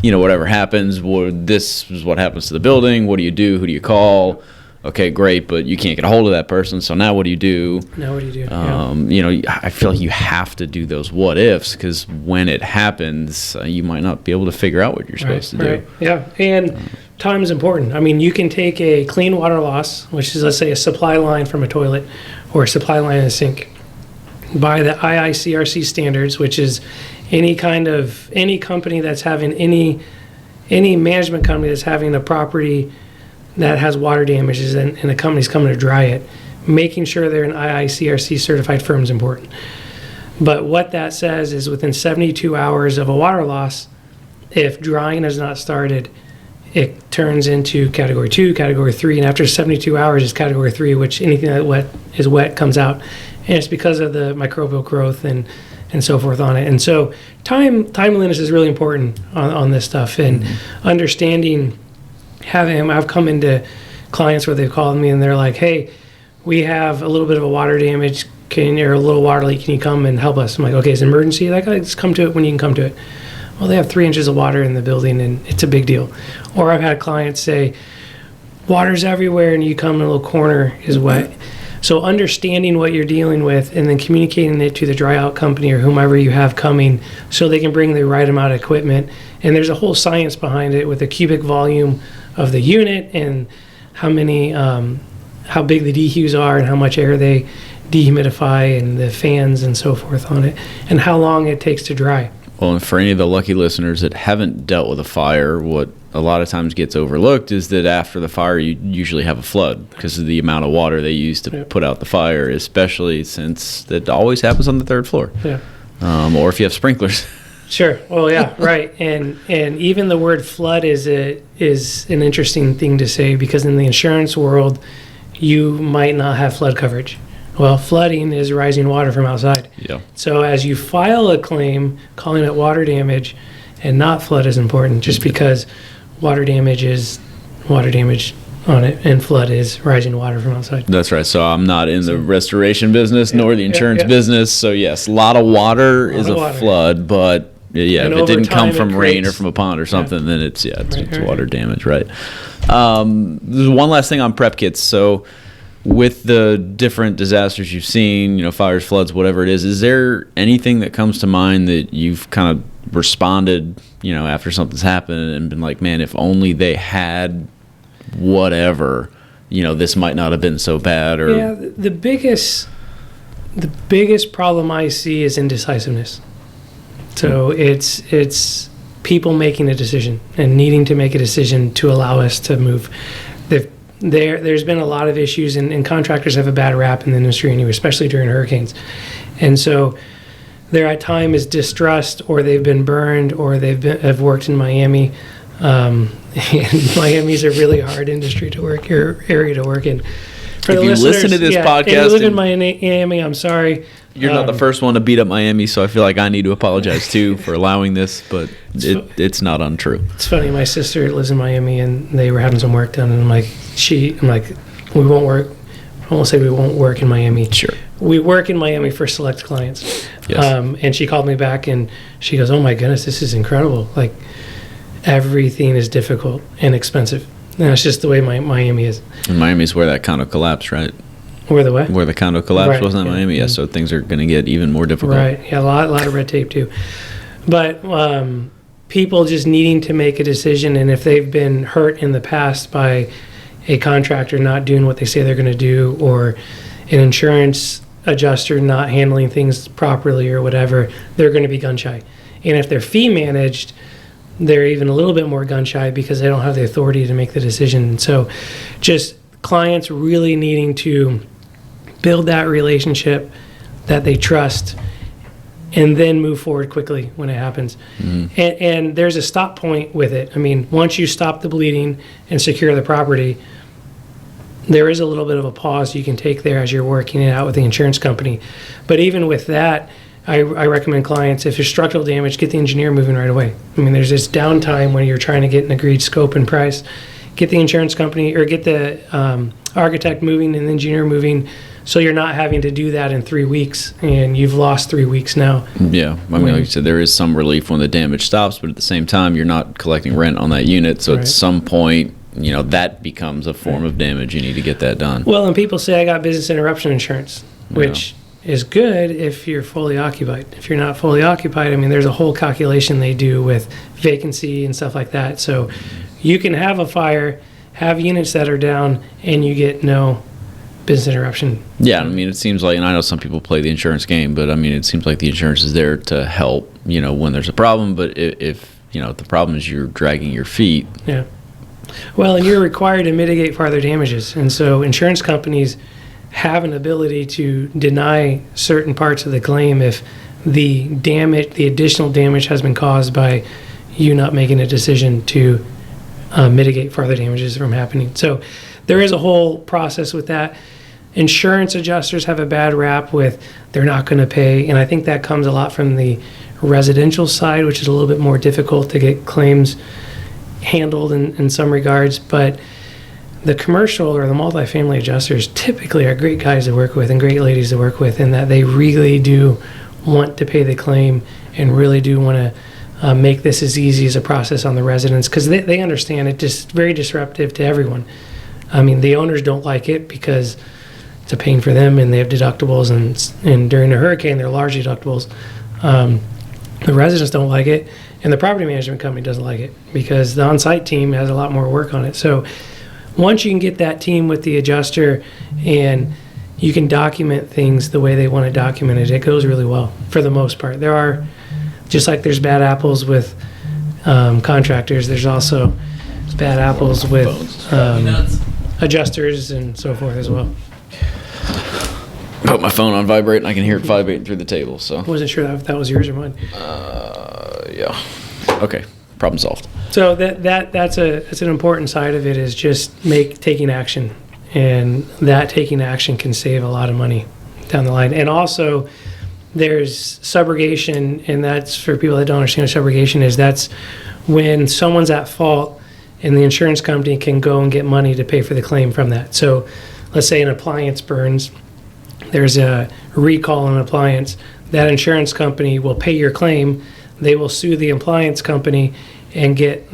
whatever happens, this is what happens to the building. What do you do? Who do you call? Okay, great, but you can't get a hold of that person, so now what do you do? I feel like you have to do those what ifs, because when it happens, you might not be able to figure out what you're supposed to do. Yeah, and time is important. I mean, you can take a clean water loss, which is, let's say, a supply line from a toilet or a supply line in a sink, by the IICRC standards, which is any company that's having any management company that's having a property that has water damages and the company's coming to dry it, making sure they're an IICRC certified firm is important. But what that says is within 72 hours of a water loss, if drying has not started, it turns into category 2, category 3, and after 72 hours is category 3, which anything that is wet comes out. And it's because of the microbial growth and so forth on it. And so timeliness is really important on this stuff, and understanding, I've come into clients where they've called me and they're like, hey, we have a little bit of a water damage, or a little water leak, can you come and help us? I'm like, okay, it's an emergency? Like, just come to it when you can come to it. Well, they have 3 inches of water in the building, and it's a big deal. Or I've had clients say, water's everywhere, and you come in a little corner is wet. So understanding what you're dealing with and then communicating it to the dry out company or whomever you have coming so they can bring the right amount of equipment. And there's a whole science behind it with the cubic volume of the unit and how big the dehues are and how much air they dehumidify and the fans and so forth on it, and how long it takes to dry. Well, and for any of the lucky listeners that haven't dealt with a fire, what a lot of times gets overlooked is that after the fire, you usually have a flood because of the amount of water they use to put out the fire, especially since that always happens on the 3rd floor. Yeah. Or if you have sprinklers. Sure. Well, yeah, right. And even the word flood is an interesting thing to say, because in the insurance world, you might not have flood coverage. Well, flooding is rising water from outside. Yeah. So as you file a claim, calling it water damage and not flood is important, just because water damage is water damage on it, and flood is rising water from outside. That's right. So I'm not in the restoration business nor the insurance business. So yes, a lot of water is a flood, but if it didn't come from rain or from a pond or something, then it's water damage, right? There's one last thing on prep kits. So with the different disasters you've seen, fires, floods, whatever it is there anything that comes to mind that you've kind of responded, after something's happened and been like, man, if only they had whatever, this might not have been so bad? Or yeah, the biggest problem I see is indecisiveness. So it's people making a decision and needing to make a decision to allow us to move. There's been a lot of issues, and contractors have a bad rap in the industry anyway, especially during hurricanes. And so there at times is distrust, or they've been burned, or have worked in Miami. And Miami's a really hard industry to work, or area to work in. For if the you listeners, listen to this podcast, if you live in Miami, I'm sorry. You're not the first one to beat up Miami, so I feel like I need to apologize too for allowing this, but it's not untrue. It's funny. My sister lives in Miami, and they were having some work done, and I'm like, we won't work. I won't say we won't work in Miami. Sure. We work in Miami for select clients. Yes. And she called me back, and she goes, "Oh my goodness, this is incredible! Like everything is difficult and expensive." And that's just the way Miami is. And Miami's where that condo collapsed, right? Where the what? Where the condo collapsed, right, wasn't that Miami? Yeah, so things are going to get even more difficult. Right, yeah, a lot of red tape too. But people just needing to make a decision, and if they've been hurt in the past by a contractor not doing what they say they're going to do, or an insurance adjuster not handling things properly or whatever, they're going to be gun shy. And if they're fee managed, they're even a little bit more gun shy because they don't have the authority to make the decision. So just clients really needing to build that relationship that they trust, and then move forward quickly when it happens. Mm-hmm. And there's a stop point with it. I mean, once you stop the bleeding and secure the property, there is a little bit of a pause you can take there as you're working it out with the insurance company. But even with that, I recommend clients, if there's structural damage, get the engineer moving right away. I mean, there's this downtime when you're trying to get an agreed scope and price. Get the insurance company, or get the architect moving and the engineer moving, so you're not having to do that in 3 weeks, and you've lost 3 weeks now. Yeah, I mean, like you said, there is some relief when the damage stops, but at the same time, you're not collecting rent on that unit, so at some point, that becomes a form of damage. You need to get that done. Well, and people say, I got business interruption insurance, which is good if you're fully occupied. If you're not fully occupied, I mean, there's a whole calculation they do with vacancy and stuff like that. So you can have a fire, have units that are down, and you get no business interruption. Yeah, I mean, it seems like, and I know some people play the insurance game, but I mean, it seems like the insurance is there to help, when there's a problem. But if the problem is you're dragging your feet. Yeah. Well, and you're required to mitigate farther damages. And so insurance companies have an ability to deny certain parts of the claim if the additional damage has been caused by you not making a decision to mitigate farther damages from happening. So there is a whole process with that. Insurance adjusters have a bad rap with they're not going to pay, and I think that comes a lot from the residential side, which is a little bit more difficult to get claims handled in some regards. But the commercial or the multifamily adjusters typically are great guys to work with and great ladies to work with, in that they really do want to pay the claim and really do want to make this as easy as a process on the residents, because they understand it just very disruptive to everyone. I mean, the owners don't like it because it's a pain for them, and they have deductibles, and during a hurricane, they're large deductibles. The residents don't like it, and the property management company doesn't like it because the on-site team has a lot more work on it. So once you can get that team with the adjuster and you can document things the way they want to document it, it goes really well for the most part. There are, just like there's bad apples with contractors, there's also bad apples with adjusters and so forth as well. Put my phone on vibrate and I can hear it vibrating through the table. So I wasn't sure if that was yours or mine. Yeah. Okay. Problem solved. So that's an important side of it, is just taking action, and that taking action can save a lot of money down the line. And also, there's subrogation, and that's for people that don't understand what subrogation is. That's when someone's at fault, and the insurance company can go and get money to pay for the claim from that. So, let's say an appliance burns. There's a recall on an appliance. That insurance company will pay your claim. They will sue the appliance company and get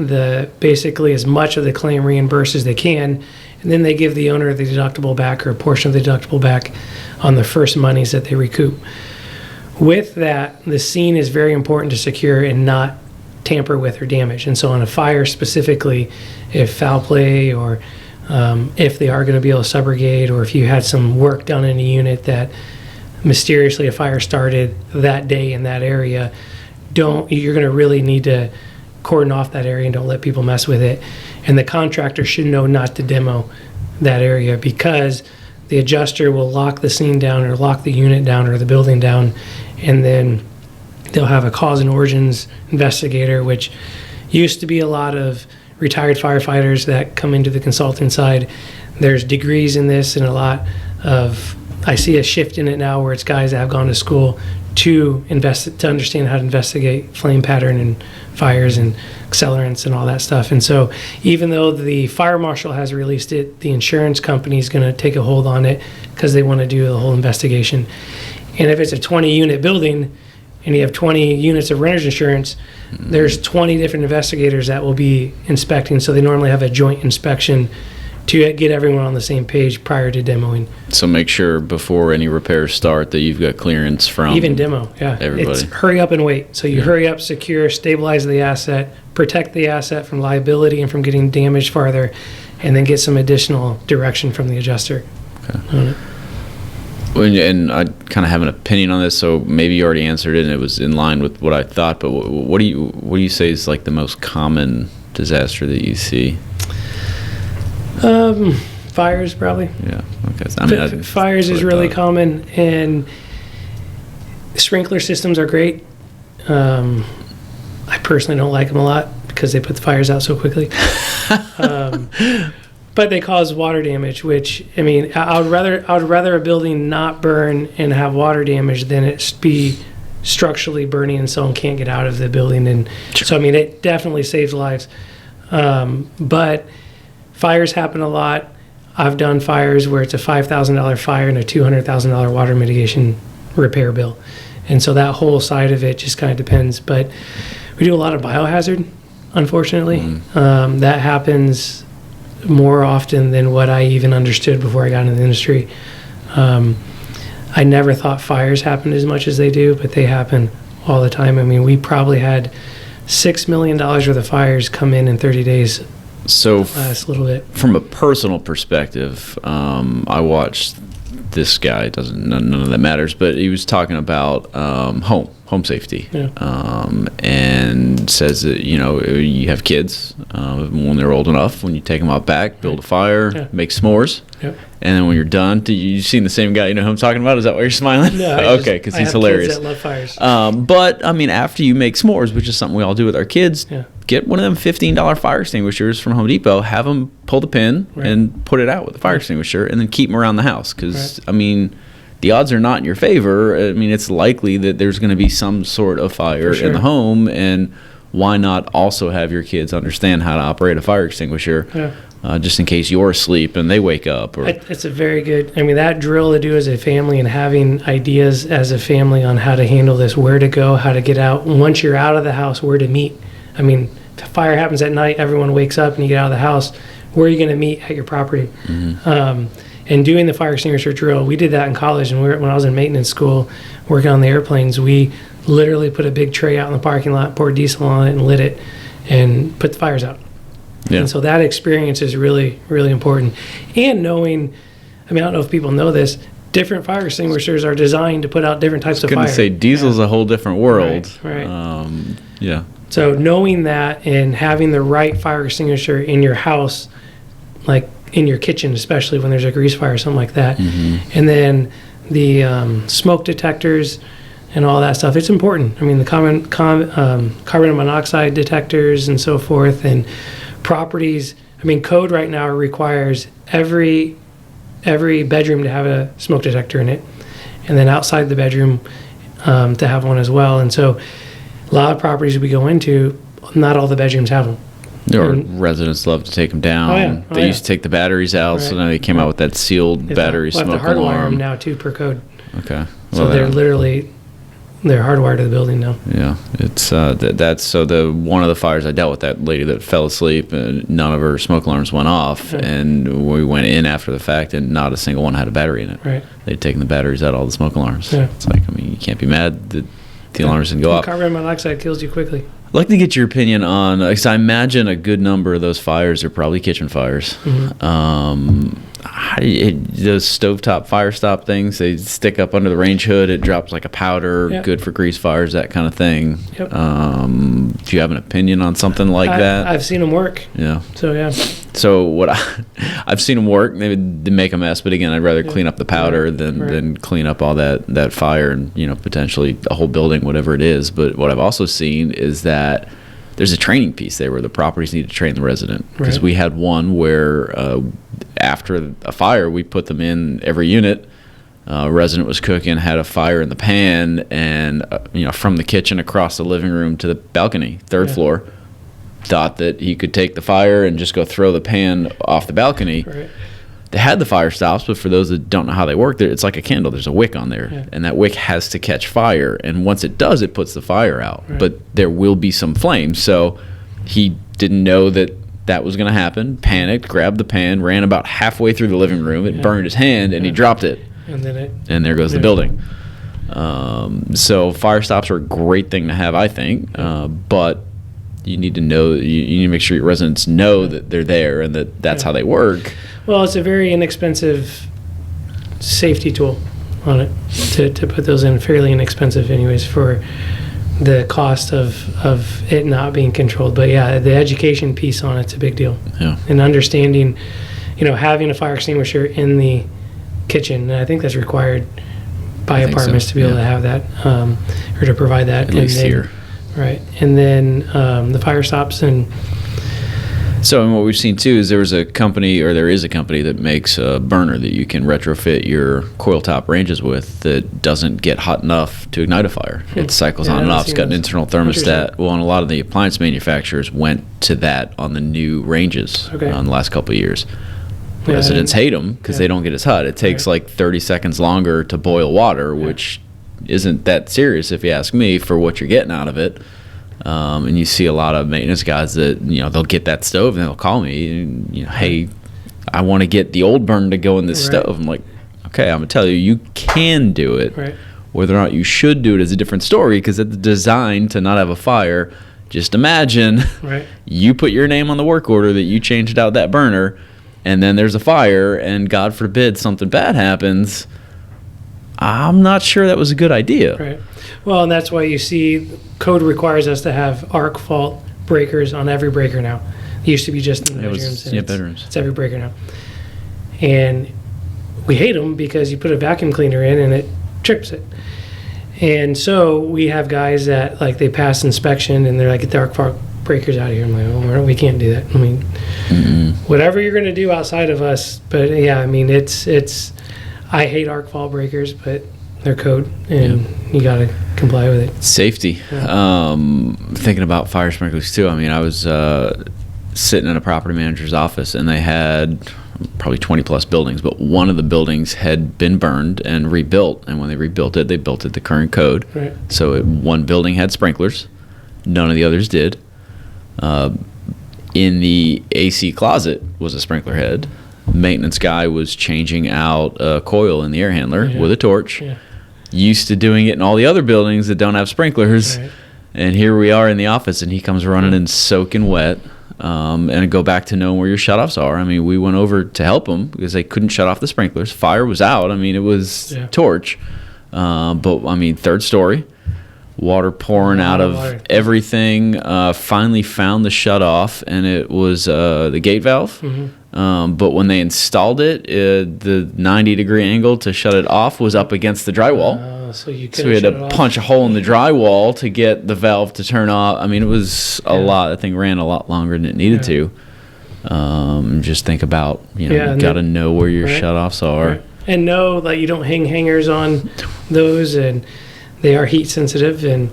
basically as much of the claim reimbursed as they can, and then they give the owner the deductible back or a portion of the deductible back on the first monies that they recoup. With that, the scene is very important to secure and not tamper with or damage. And so on a fire specifically, if foul play or if they are going to be able to subrogate, or if you had some work done in a unit that mysteriously a fire started that day in that area, you're going to really need to cordon off that area and don't let people mess with it. And the contractor should know not to demo that area, because the adjuster will lock the scene down or lock the unit down or the building down, and then they'll have a cause and origins investigator, which used to be a lot of retired firefighters that come into the consulting side. There's degrees in this, and a lot of, I see a shift in it now where it's guys that have gone to school to understand how to investigate flame pattern and fires and accelerants and all that stuff. And so even though the fire marshal has released it, the insurance company is going to take a hold on it because they want to do the whole investigation. And if it's a 20 unit building and you have 20 units of renter's insurance, there's 20 different investigators that will be inspecting. So they normally have a joint inspection to get everyone on the same page prior to demoing. So make sure before any repairs start that you've got clearance from even demo. Yeah, everybody. It's hurry up and wait. So you hurry up, secure, stabilize the asset, protect the asset from liability and from getting damaged farther, and then get some additional direction from the adjuster. Okay. And I kind of have an opinion on this, so maybe you already answered it and it was in line with what I thought, but what do you say is like the most common disaster that you see? Fires, probably. Yeah. Okay. I mean, fires is really common, and sprinkler systems are great. I personally don't like them a lot because they put the fires out so quickly. But they cause water damage, which, I mean, I would rather a building not burn and have water damage than it be structurally burning and someone can't get out of the building. And so, I mean, it definitely saves lives. But fires happen a lot. I've done fires where it's a $5,000 fire and a $200,000 water mitigation repair bill. And so that whole side of it just kind of depends. But we do a lot of biohazard, unfortunately. That happens more often than what I even understood before I got into the industry. I never thought fires happened as much as they do, but they happen all the time. I mean, we probably had $6 million worth of fires come in 30 days. So last little bit. From a personal perspective, I watched this guy, none of that matters, but he was talking about home safety, and says that, you know, you have kids, when they're old enough, when you take them out back, build a fire, make s'mores, and then when you're done, you've seen the same guy, you know who I'm talking about? Is that why you're smiling? No, okay, because he's hilarious. Kids that love fires. But I mean, after you make s'mores, which is something we all do with our kids, get one of them $15 fire extinguishers from Home Depot, have them pull the pin and put it out with a fire extinguisher, and then keep them around the house. Because I mean, the odds are not in your favor. I mean, it's likely that there's going to be some sort of fire in the home, and why not also have your kids understand how to operate a fire extinguisher, just in case you're asleep and they wake up? Or it's a very good, I mean, that drill to do as a family and having ideas as a family on how to handle this, where to go, how to get out. Once you're out of the house, where to meet. I mean, if a fire happens at night, everyone wakes up and you get out of the house, where are you going to meet at your property? And doing the fire extinguisher drill, we did that in college, and when I was in maintenance school working on the airplanes, we literally put a big tray out in the parking lot, poured diesel on it and lit it and put the fires out. And so that experience is really, really important. And knowing, I mean, I don't know if people know this, different fire extinguishers are designed to put out different types of fire. I was going to say, diesel's a whole different world. Right. So knowing that and having the right fire extinguisher in your house, like in your kitchen, especially when there's a grease fire or something like that, and then the smoke detectors and all that stuff, it's important. I mean, the carbon monoxide detectors and so forth, and properties. I mean, code right now requires every bedroom to have a smoke detector in it, and then outside the bedroom to have one as well. And so a lot of properties we go into, not all the bedrooms have them. Or residents love to take them down. They used to take the batteries out, so now they came out with that sealed battery smoke alarm. We'll have to hardwire them now too per code. Okay. So they're literally, they're hardwired to the building now. Yeah, it's that's so the one of the fires I dealt with, that lady that fell asleep and none of her smoke alarms went off, and we went in after the fact and not a single one had a battery in it. Right. They'd taken the batteries out of all the smoke alarms. Yeah. It's like, I mean, you can't be mad that the alarms didn't go off. Carbon monoxide kills you quickly. I'd like to get your opinion on, because I imagine a good number of those fires are probably kitchen fires. Those stovetop fire stop things, they stick up under the range hood, it drops like a powder, good for grease fires, that kind of thing. Yep. Do you have an opinion on something like that? I've seen them work. Yeah. So, yeah. So what I've seen them work. They make a mess, but again, I'd rather clean up the powder than clean up all that fire and potentially a whole building, whatever it is. But what I've also seen is that there's a training piece there where the properties need to train the resident, because we had one where after a fire we put them in every unit. Resident was cooking, had a fire in the pan, and from the kitchen across the living room to the balcony, third floor. Thought that he could take the fire and just go throw the pan off the balcony. Right. They had the fire stops, but for those that don't know how they work, it's like a candle. There's a wick on there, and that wick has to catch fire. And once it does, it puts the fire out. Right. But there will be some flames. So he didn't know that was going to happen, panicked, grabbed the pan, ran about halfway through the living room. It burned his hand, and he dropped it. And there goes the building. So fire stops are a great thing to have, I think, but you need to know, you need to make sure your residents know that they're there and that's how they work. Well, it's a very inexpensive safety tool on it to put those in, fairly inexpensive anyways for the cost of it not being controlled. But yeah, the education piece on it's a big deal. Yeah. And understanding, having a fire extinguisher in the kitchen, and I think that's required by apartments to be able to have that or to provide that. At least here. Right. And then the fire stops. And what we've seen too is there is a company that makes a burner that you can retrofit your coil top ranges with that doesn't get hot enough to ignite a fire. It cycles on and off. It's got an internal thermostat. Well, and a lot of the appliance manufacturers went to that on the new ranges in the last couple of years. Residents hate them because they don't get as hot. It takes like 30 seconds longer to boil water, which isn't that serious if you ask me for what you're getting out of it. And you see a lot of maintenance guys that they'll get that stove and they'll call me and hey, I want to get the old burner to go in this stove. I'm like, okay, I'm gonna tell you can do it. Whether or not you should do it is a different story, because it's designed to not have a fire. Just imagine you put your name on the work order that you changed out that burner, and then there's a fire and God forbid something bad happens. I'm not sure that was a good idea. Right. Well, and that's why you see code requires us to have arc fault breakers on every breaker now. It used to be just in the bedrooms. Bedrooms. It's every breaker now. And we hate them because you put a vacuum cleaner in and it trips it. And so we have guys that they pass inspection and they're like, get the arc fault breakers out of here. I'm like, well, we can't do that. I mean, whatever you're going to do outside of us. But yeah, I mean, it's I hate arc fault breakers, but they're code, and you got to comply with it. Safety. Yeah. Thinking about fire sprinklers too. I mean, I was sitting in a property manager's office, and they had probably 20 plus buildings, but one of the buildings had been burned and rebuilt. And when they rebuilt it, they built it the current code. Right. So one building had sprinklers, none of the others did. In the AC closet was a sprinkler head. Maintenance guy was changing out a coil in the air handler with a torch. Yeah. Used to doing it in all the other buildings that don't have sprinklers. Right. And here we are in the office, and he comes running in soaking wet. And go back to knowing where your shutoffs are. I mean, we went over to help them because they couldn't shut off the sprinklers. Fire was out. I mean, it was torch. But, I mean, third story. Water pouring out of everything. Finally found the shutoff, and it was the gate valve. But when they installed it, the 90-degree angle to shut it off was up against the drywall. So we had to punch a hole in the drywall to get the valve to turn off. I mean, it was a lot. That thing ran a lot longer than it needed to. Just think about, you got to know where your shutoffs are. Right. And know that you don't hang hangers on those, and they are heat sensitive. And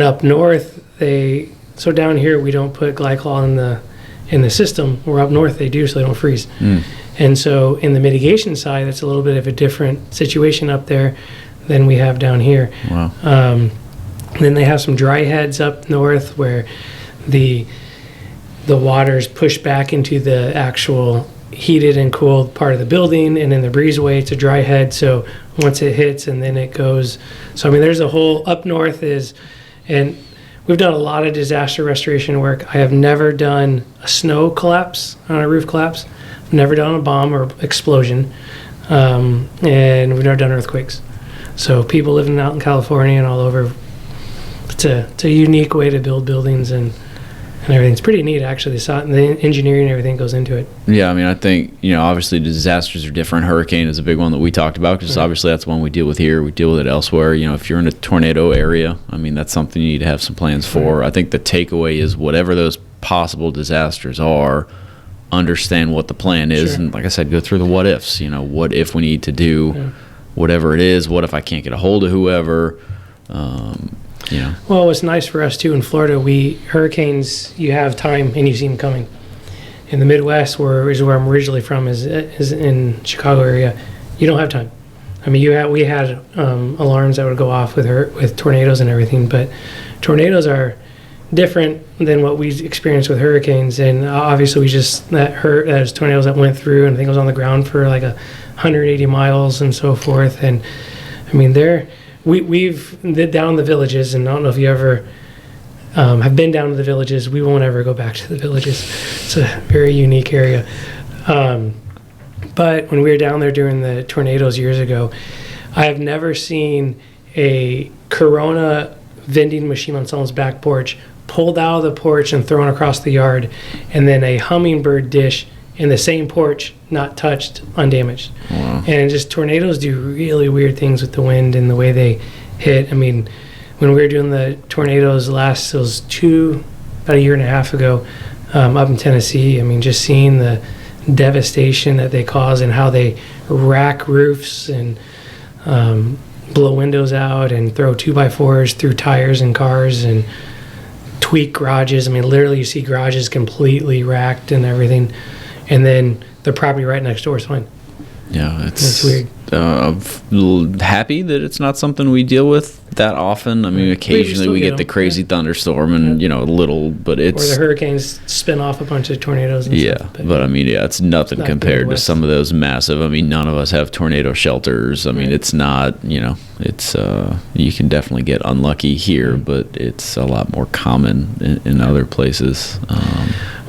up north, so down here we don't put glycol in the system. Where up north they do, so they don't freeze. And so in the mitigation side, that's a little bit of a different situation up there. than we have down here. Wow. Then they have some dry heads up north where the water's pushed back into the actual heated and cooled part of the building, and in the breezeway it's a dry head, so once it hits and then it goes. So I mean, there's a whole up north is, and we've done a lot of disaster restoration work. I have never done a snow collapse on a roof collapse. I've never done a bomb or explosion, and we've never done earthquakes. So people living out in California and all over, it's a unique way to build buildings and everything. It's pretty neat, actually. The engineering and everything goes into it. Yeah, I mean, I think, obviously disasters are different. Hurricane is a big one that we talked about because obviously that's one we deal with here. We deal with it elsewhere. If you're in a tornado area, I mean, that's something you need to have some plans for. I think the takeaway is whatever those possible disasters are, understand what the plan is. And like I said, go through the what ifs. What if we need to do whatever it is? What if I can't get a hold of whoever? Well, what's nice for us too in Florida, hurricanes, you have time and you see them coming. In the Midwest, is where I'm originally from, is in Chicago area, you don't have time. I mean, we had alarms that would go off with tornadoes and everything, but tornadoes are different than what we experienced with hurricanes. And obviously, those tornadoes that went through, and I think it was on the ground for like 180 miles and so forth. And I mean, we've been down the villages, and I don't know if you ever have been down to the villages. We won't ever go back to the villages. It's a very unique area. But when we were down there during the tornadoes years ago, I have never seen a Corona vending machine on someone's back porch pulled out of the porch and thrown across the yard, and then a hummingbird dish in the same porch, not touched, undamaged. Wow. And just tornadoes do really weird things with the wind and the way they hit. I mean, when we were doing the tornadoes it was about a year and a half ago, up in Tennessee, I mean, just seeing the devastation that they cause and how they rack roofs and blow windows out and throw 2x4s through tires and cars and tweak garages. I mean, literally you see garages completely racked and everything. And then the property right next door is fine. Yeah, it's weird. I'm happy that it's not something we deal with that often. I mean, occasionally we get the crazy thunderstorm and, a little, but it's... Or the hurricanes spin off a bunch of tornadoes and stuff. But I mean, it's nothing compared to some of those massive... I mean, none of us have tornado shelters. I mean, it's not, it's... you can definitely get unlucky here, but it's a lot more common in other places.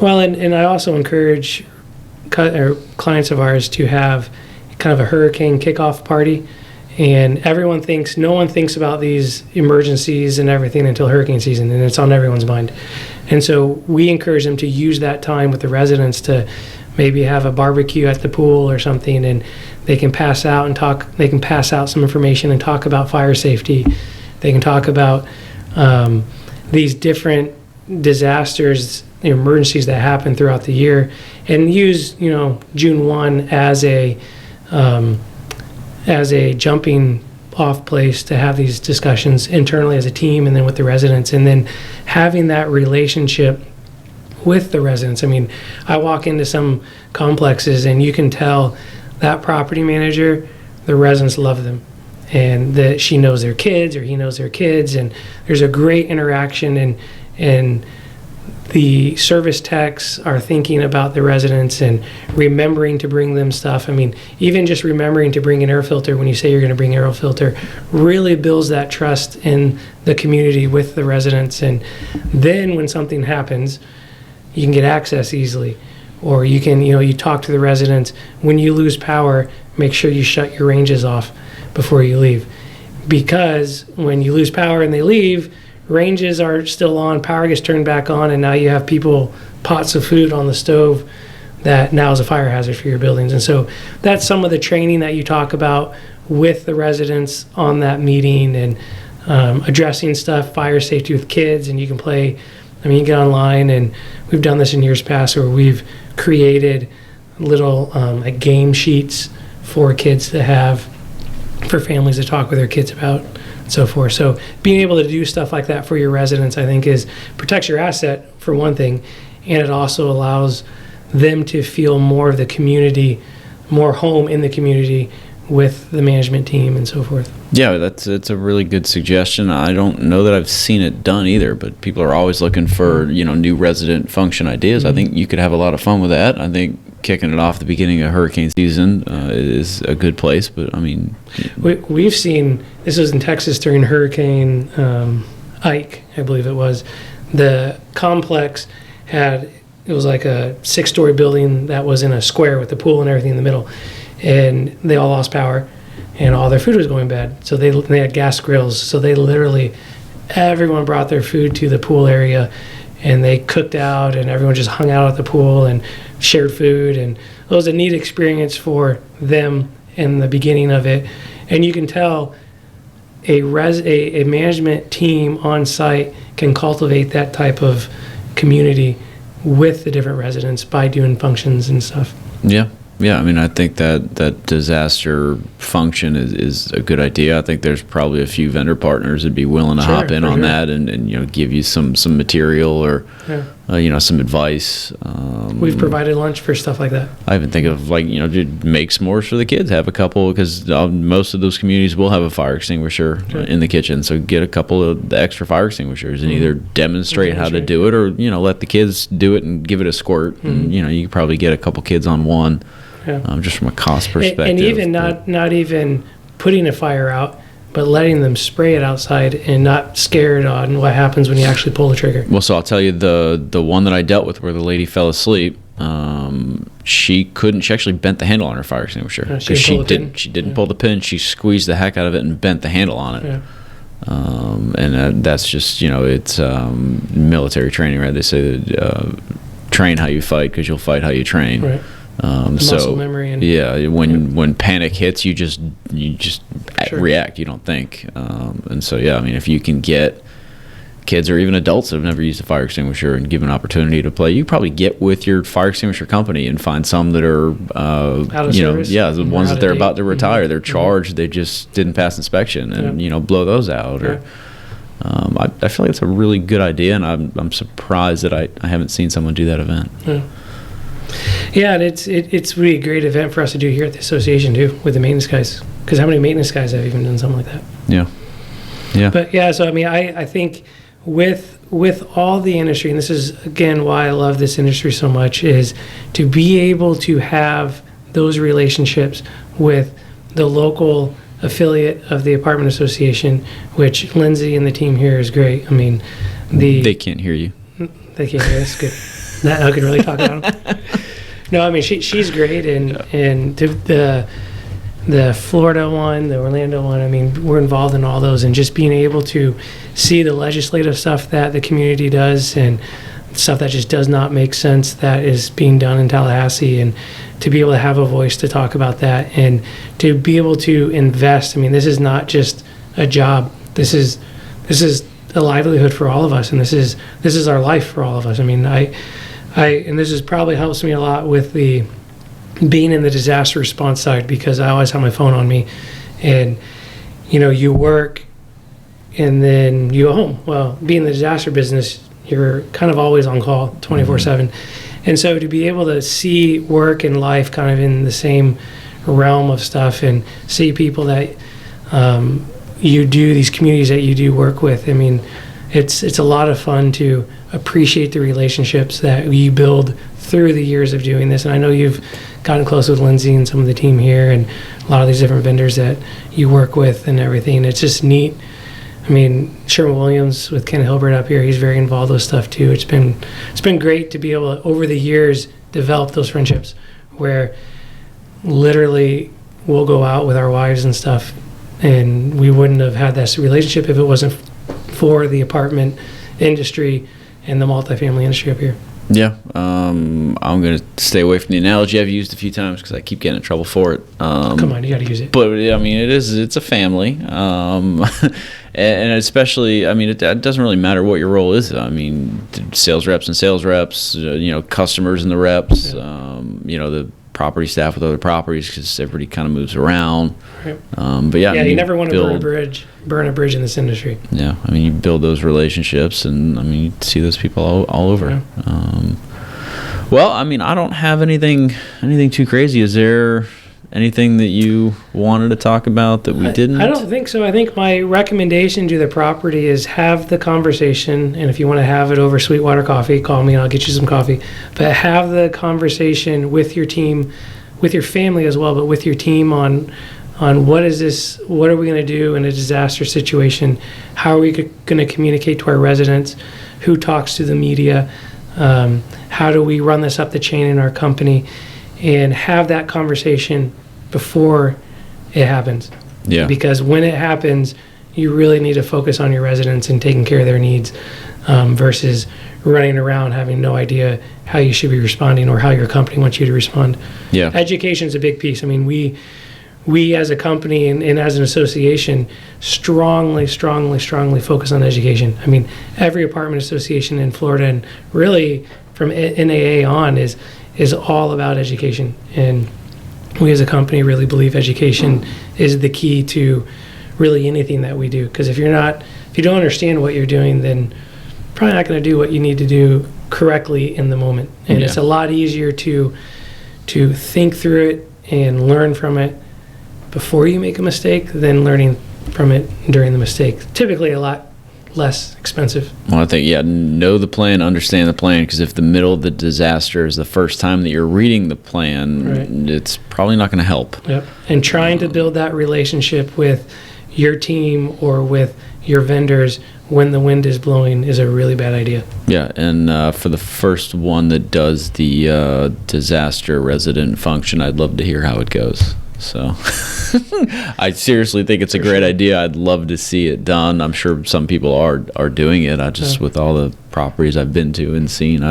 Well, and I also encourage clients of ours to have kind of a hurricane kickoff party, and no one thinks about these emergencies and everything until hurricane season, and it's on everyone's mind. And so we encourage them to use that time with the residents to maybe have a barbecue at the pool or something, and they can pass out some information and talk about fire safety. They can talk about these different disasters, emergencies that happen throughout the year, and use June 1 as a jumping off place to have these discussions internally as a team and then with the residents, and then having that relationship with the residents. I mean, I walk into some complexes and you can tell that property manager, the residents love them, and that she knows their kids or he knows their kids, and there's a great interaction, and the service techs are thinking about the residents and remembering to bring them stuff. I mean, even just remembering to bring an air filter when you say you're going to bring an air filter really builds that trust in the community with the residents. And then when something happens, you can get access easily. Or you can, you talk to the residents. When you lose power, make sure you shut your ranges off before you leave. Because when you lose power and they leave, ranges are still on, power gets turned back on, and now you have pots of food on the stove that now is a fire hazard for your buildings. And so that's some of the training that you talk about with the residents on that meeting, and addressing stuff, fire safety with kids. And you can play, you get online, and we've done this in years past where we've created little like game sheets for kids to have, for families to talk with their kids about, so forth. So being able to do stuff like that for your residents, I think, protects your asset for one thing, and it also allows them to feel more of the community, more home in the community with the management team and so forth. Yeah, it's a really good suggestion. I don't know that I've seen it done either, but people are always looking for, new resident function ideas. I think you could have a lot of fun with that. I think kicking it off at the beginning of hurricane season is a good place, but I mean... We've seen, this was in Texas during Hurricane Ike, I believe it was. The complex it was like a 6-story building that was in a square with the pool and everything in the middle. And they all lost power, and all their food was going bad. So they had gas grills. So they literally, everyone brought their food to the pool area, and they cooked out, and everyone just hung out at the pool and shared food. And it was a neat experience for them in the beginning of it. And you can tell a management team on site can cultivate that type of community with the different residents by doing functions and stuff. Yeah, I mean, I think that disaster function is a good idea. I think there's probably a few vendor partners that'd be willing to hop in on that and give you some material or some advice. We've provided lunch for stuff like that. I even think of make s'mores for the kids. Have a couple, because most of those communities will have a fire extinguisher in the kitchen. So get a couple of the extra fire extinguishers and either demonstrate how to do it or let the kids do it and give it a squirt. And you could probably get a couple kids on one. Just from a cost perspective. And even not even putting a fire out, but letting them spray it outside and not scared on what happens when you actually pull the trigger. Well, so I'll tell you the one that I dealt with where the lady fell asleep, she actually bent the handle on her fire extinguisher. She didn't pull the pin, she squeezed the heck out of it and bent the handle on it. Yeah. And that's just, it's military training, right? They say that train how you fight because you'll fight how you train. Right. Muscle memory and when panic hits, you just react. You don't think. And so I mean, if you can get kids or even adults that have never used a fire extinguisher and give an opportunity to play, you probably get with your fire extinguisher company and find some that are out of service. The ones that they're about to retire. They're charged. They just didn't pass inspection and blow those out. Or I feel like it's a really good idea, and I'm surprised that I haven't seen someone do that event. Yeah, and it's really a great event for us to do here at the association too, with the maintenance guys. Because how many maintenance guys have even done something like that? Yeah. But so I mean, I think with all the industry, and this is again why I love this industry so much, is to be able to have those relationships with the local affiliate of the apartment association, which Lindsay and the team here is great. I mean, they can't hear you. They can't hear us. Good. That I can really talk about them. No, I mean she's great, and the Florida one, the Orlando one. I mean, we're involved in all those, and just being able to see the legislative stuff that the community does, and stuff that just does not make sense that is being done in Tallahassee, and to be able to have a voice to talk about that, and to be able to invest. I mean, this is not just a job. This is a livelihood for all of us, and this is our life for all of us. I mean, and this has probably helps me a lot with the being in the disaster response side, because I always have my phone on me, and you work and then you go home. Well, being in the disaster business, you're kind of always on call 24/7, and so to be able to see work and life kind of in the same realm of stuff, and see people that you do, these communities that you do work with. I mean, it's a lot of fun to appreciate the relationships that you build through the years of doing this. And I know you've gotten close with Lindsay and some of the team here, and a lot of these different vendors that you work with and everything. It's just neat. I mean, Sherman Williams with Ken Hilbert up here, he's very involved with stuff too. It's been great to be able to, over the years, develop those friendships where literally we'll go out with our wives and stuff, and we wouldn't have had this relationship if it wasn't for the apartment industry and the multifamily industry up here. Yeah, I'm going to stay away from the analogy I've used a few times because I keep getting in trouble for it. Come on, you got to use it. But I mean, it's a family, and especially, I mean, it doesn't really matter what your role is. I mean, sales reps and sales reps, customers and the reps, the property staff with other properties, because everybody kind of moves around. Right. But yeah, you never want to burn a bridge in this industry. Yeah, I mean, you build those relationships, and I mean, you see those people all over. Yeah. Well, I mean, I don't have anything too crazy. Is there anything that you wanted to talk about that we didn't? I don't think so. I think my recommendation to the property is have the conversation, and if you want to have it over Sweetwater Coffee, call me and I'll get you some coffee. But have the conversation with your team, with your family as well, but with your team on what is this, what are we going to do in a disaster situation? How are we going to communicate to our residents? Who talks to the media? How do we run this up the chain in our company? And have that conversation before it happens. Yeah. Because when it happens, you really need to focus on your residents and taking care of their needs versus running around having no idea how you should be responding or how your company wants you to respond. Yeah. Education is a big piece. I mean, we as a company and as an association strongly focus on education. I mean, every apartment association in Florida and really from NAA on is all about education. And we as a company really believe education is the key to really anything that we do. Because if you don't understand what you're doing, then probably not going to do what you need to do correctly in the moment. And it's a lot easier to think through it and learn from it before you make a mistake than learning from it during the mistake. Typically a lot less expensive. Well, I think, know the plan, understand the plan, because if the middle of the disaster is the first time that you're reading the plan, it's probably not going to help. Yep. And trying to build that relationship with your team or with your vendors when the wind is blowing is a really bad idea. Yeah, and for the first one that does the disaster resident function, I'd love to hear how it goes. So I seriously think it's a great idea. I'd love to see it done. I'm sure some people are doing it. I just, with all the properties I've been to and seen,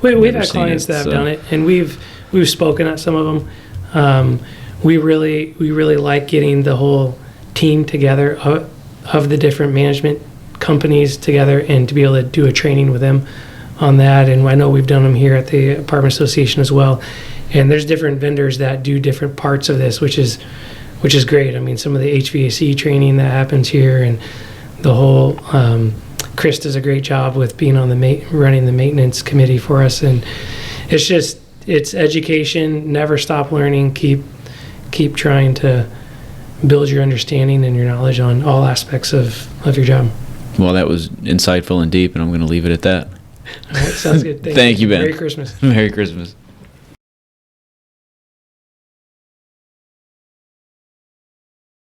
we've had clients that have done it, and we've spoken at some of them. We really like getting the whole team together of the different management companies together and to be able to do a training with them on that. And I know we've done them here at the Apartment Association as well. And there's different vendors that do different parts of this, which is great. I mean, some of the HVAC training that happens here, and the whole Chris does a great job with being on running the maintenance committee for us. And it's education. Never stop learning. Keep trying to build your understanding and your knowledge on all aspects of your job. Well, that was insightful and deep, and I'm going to leave it at that. All right, sounds good. Thank you, Ben. Merry Christmas. Merry Christmas.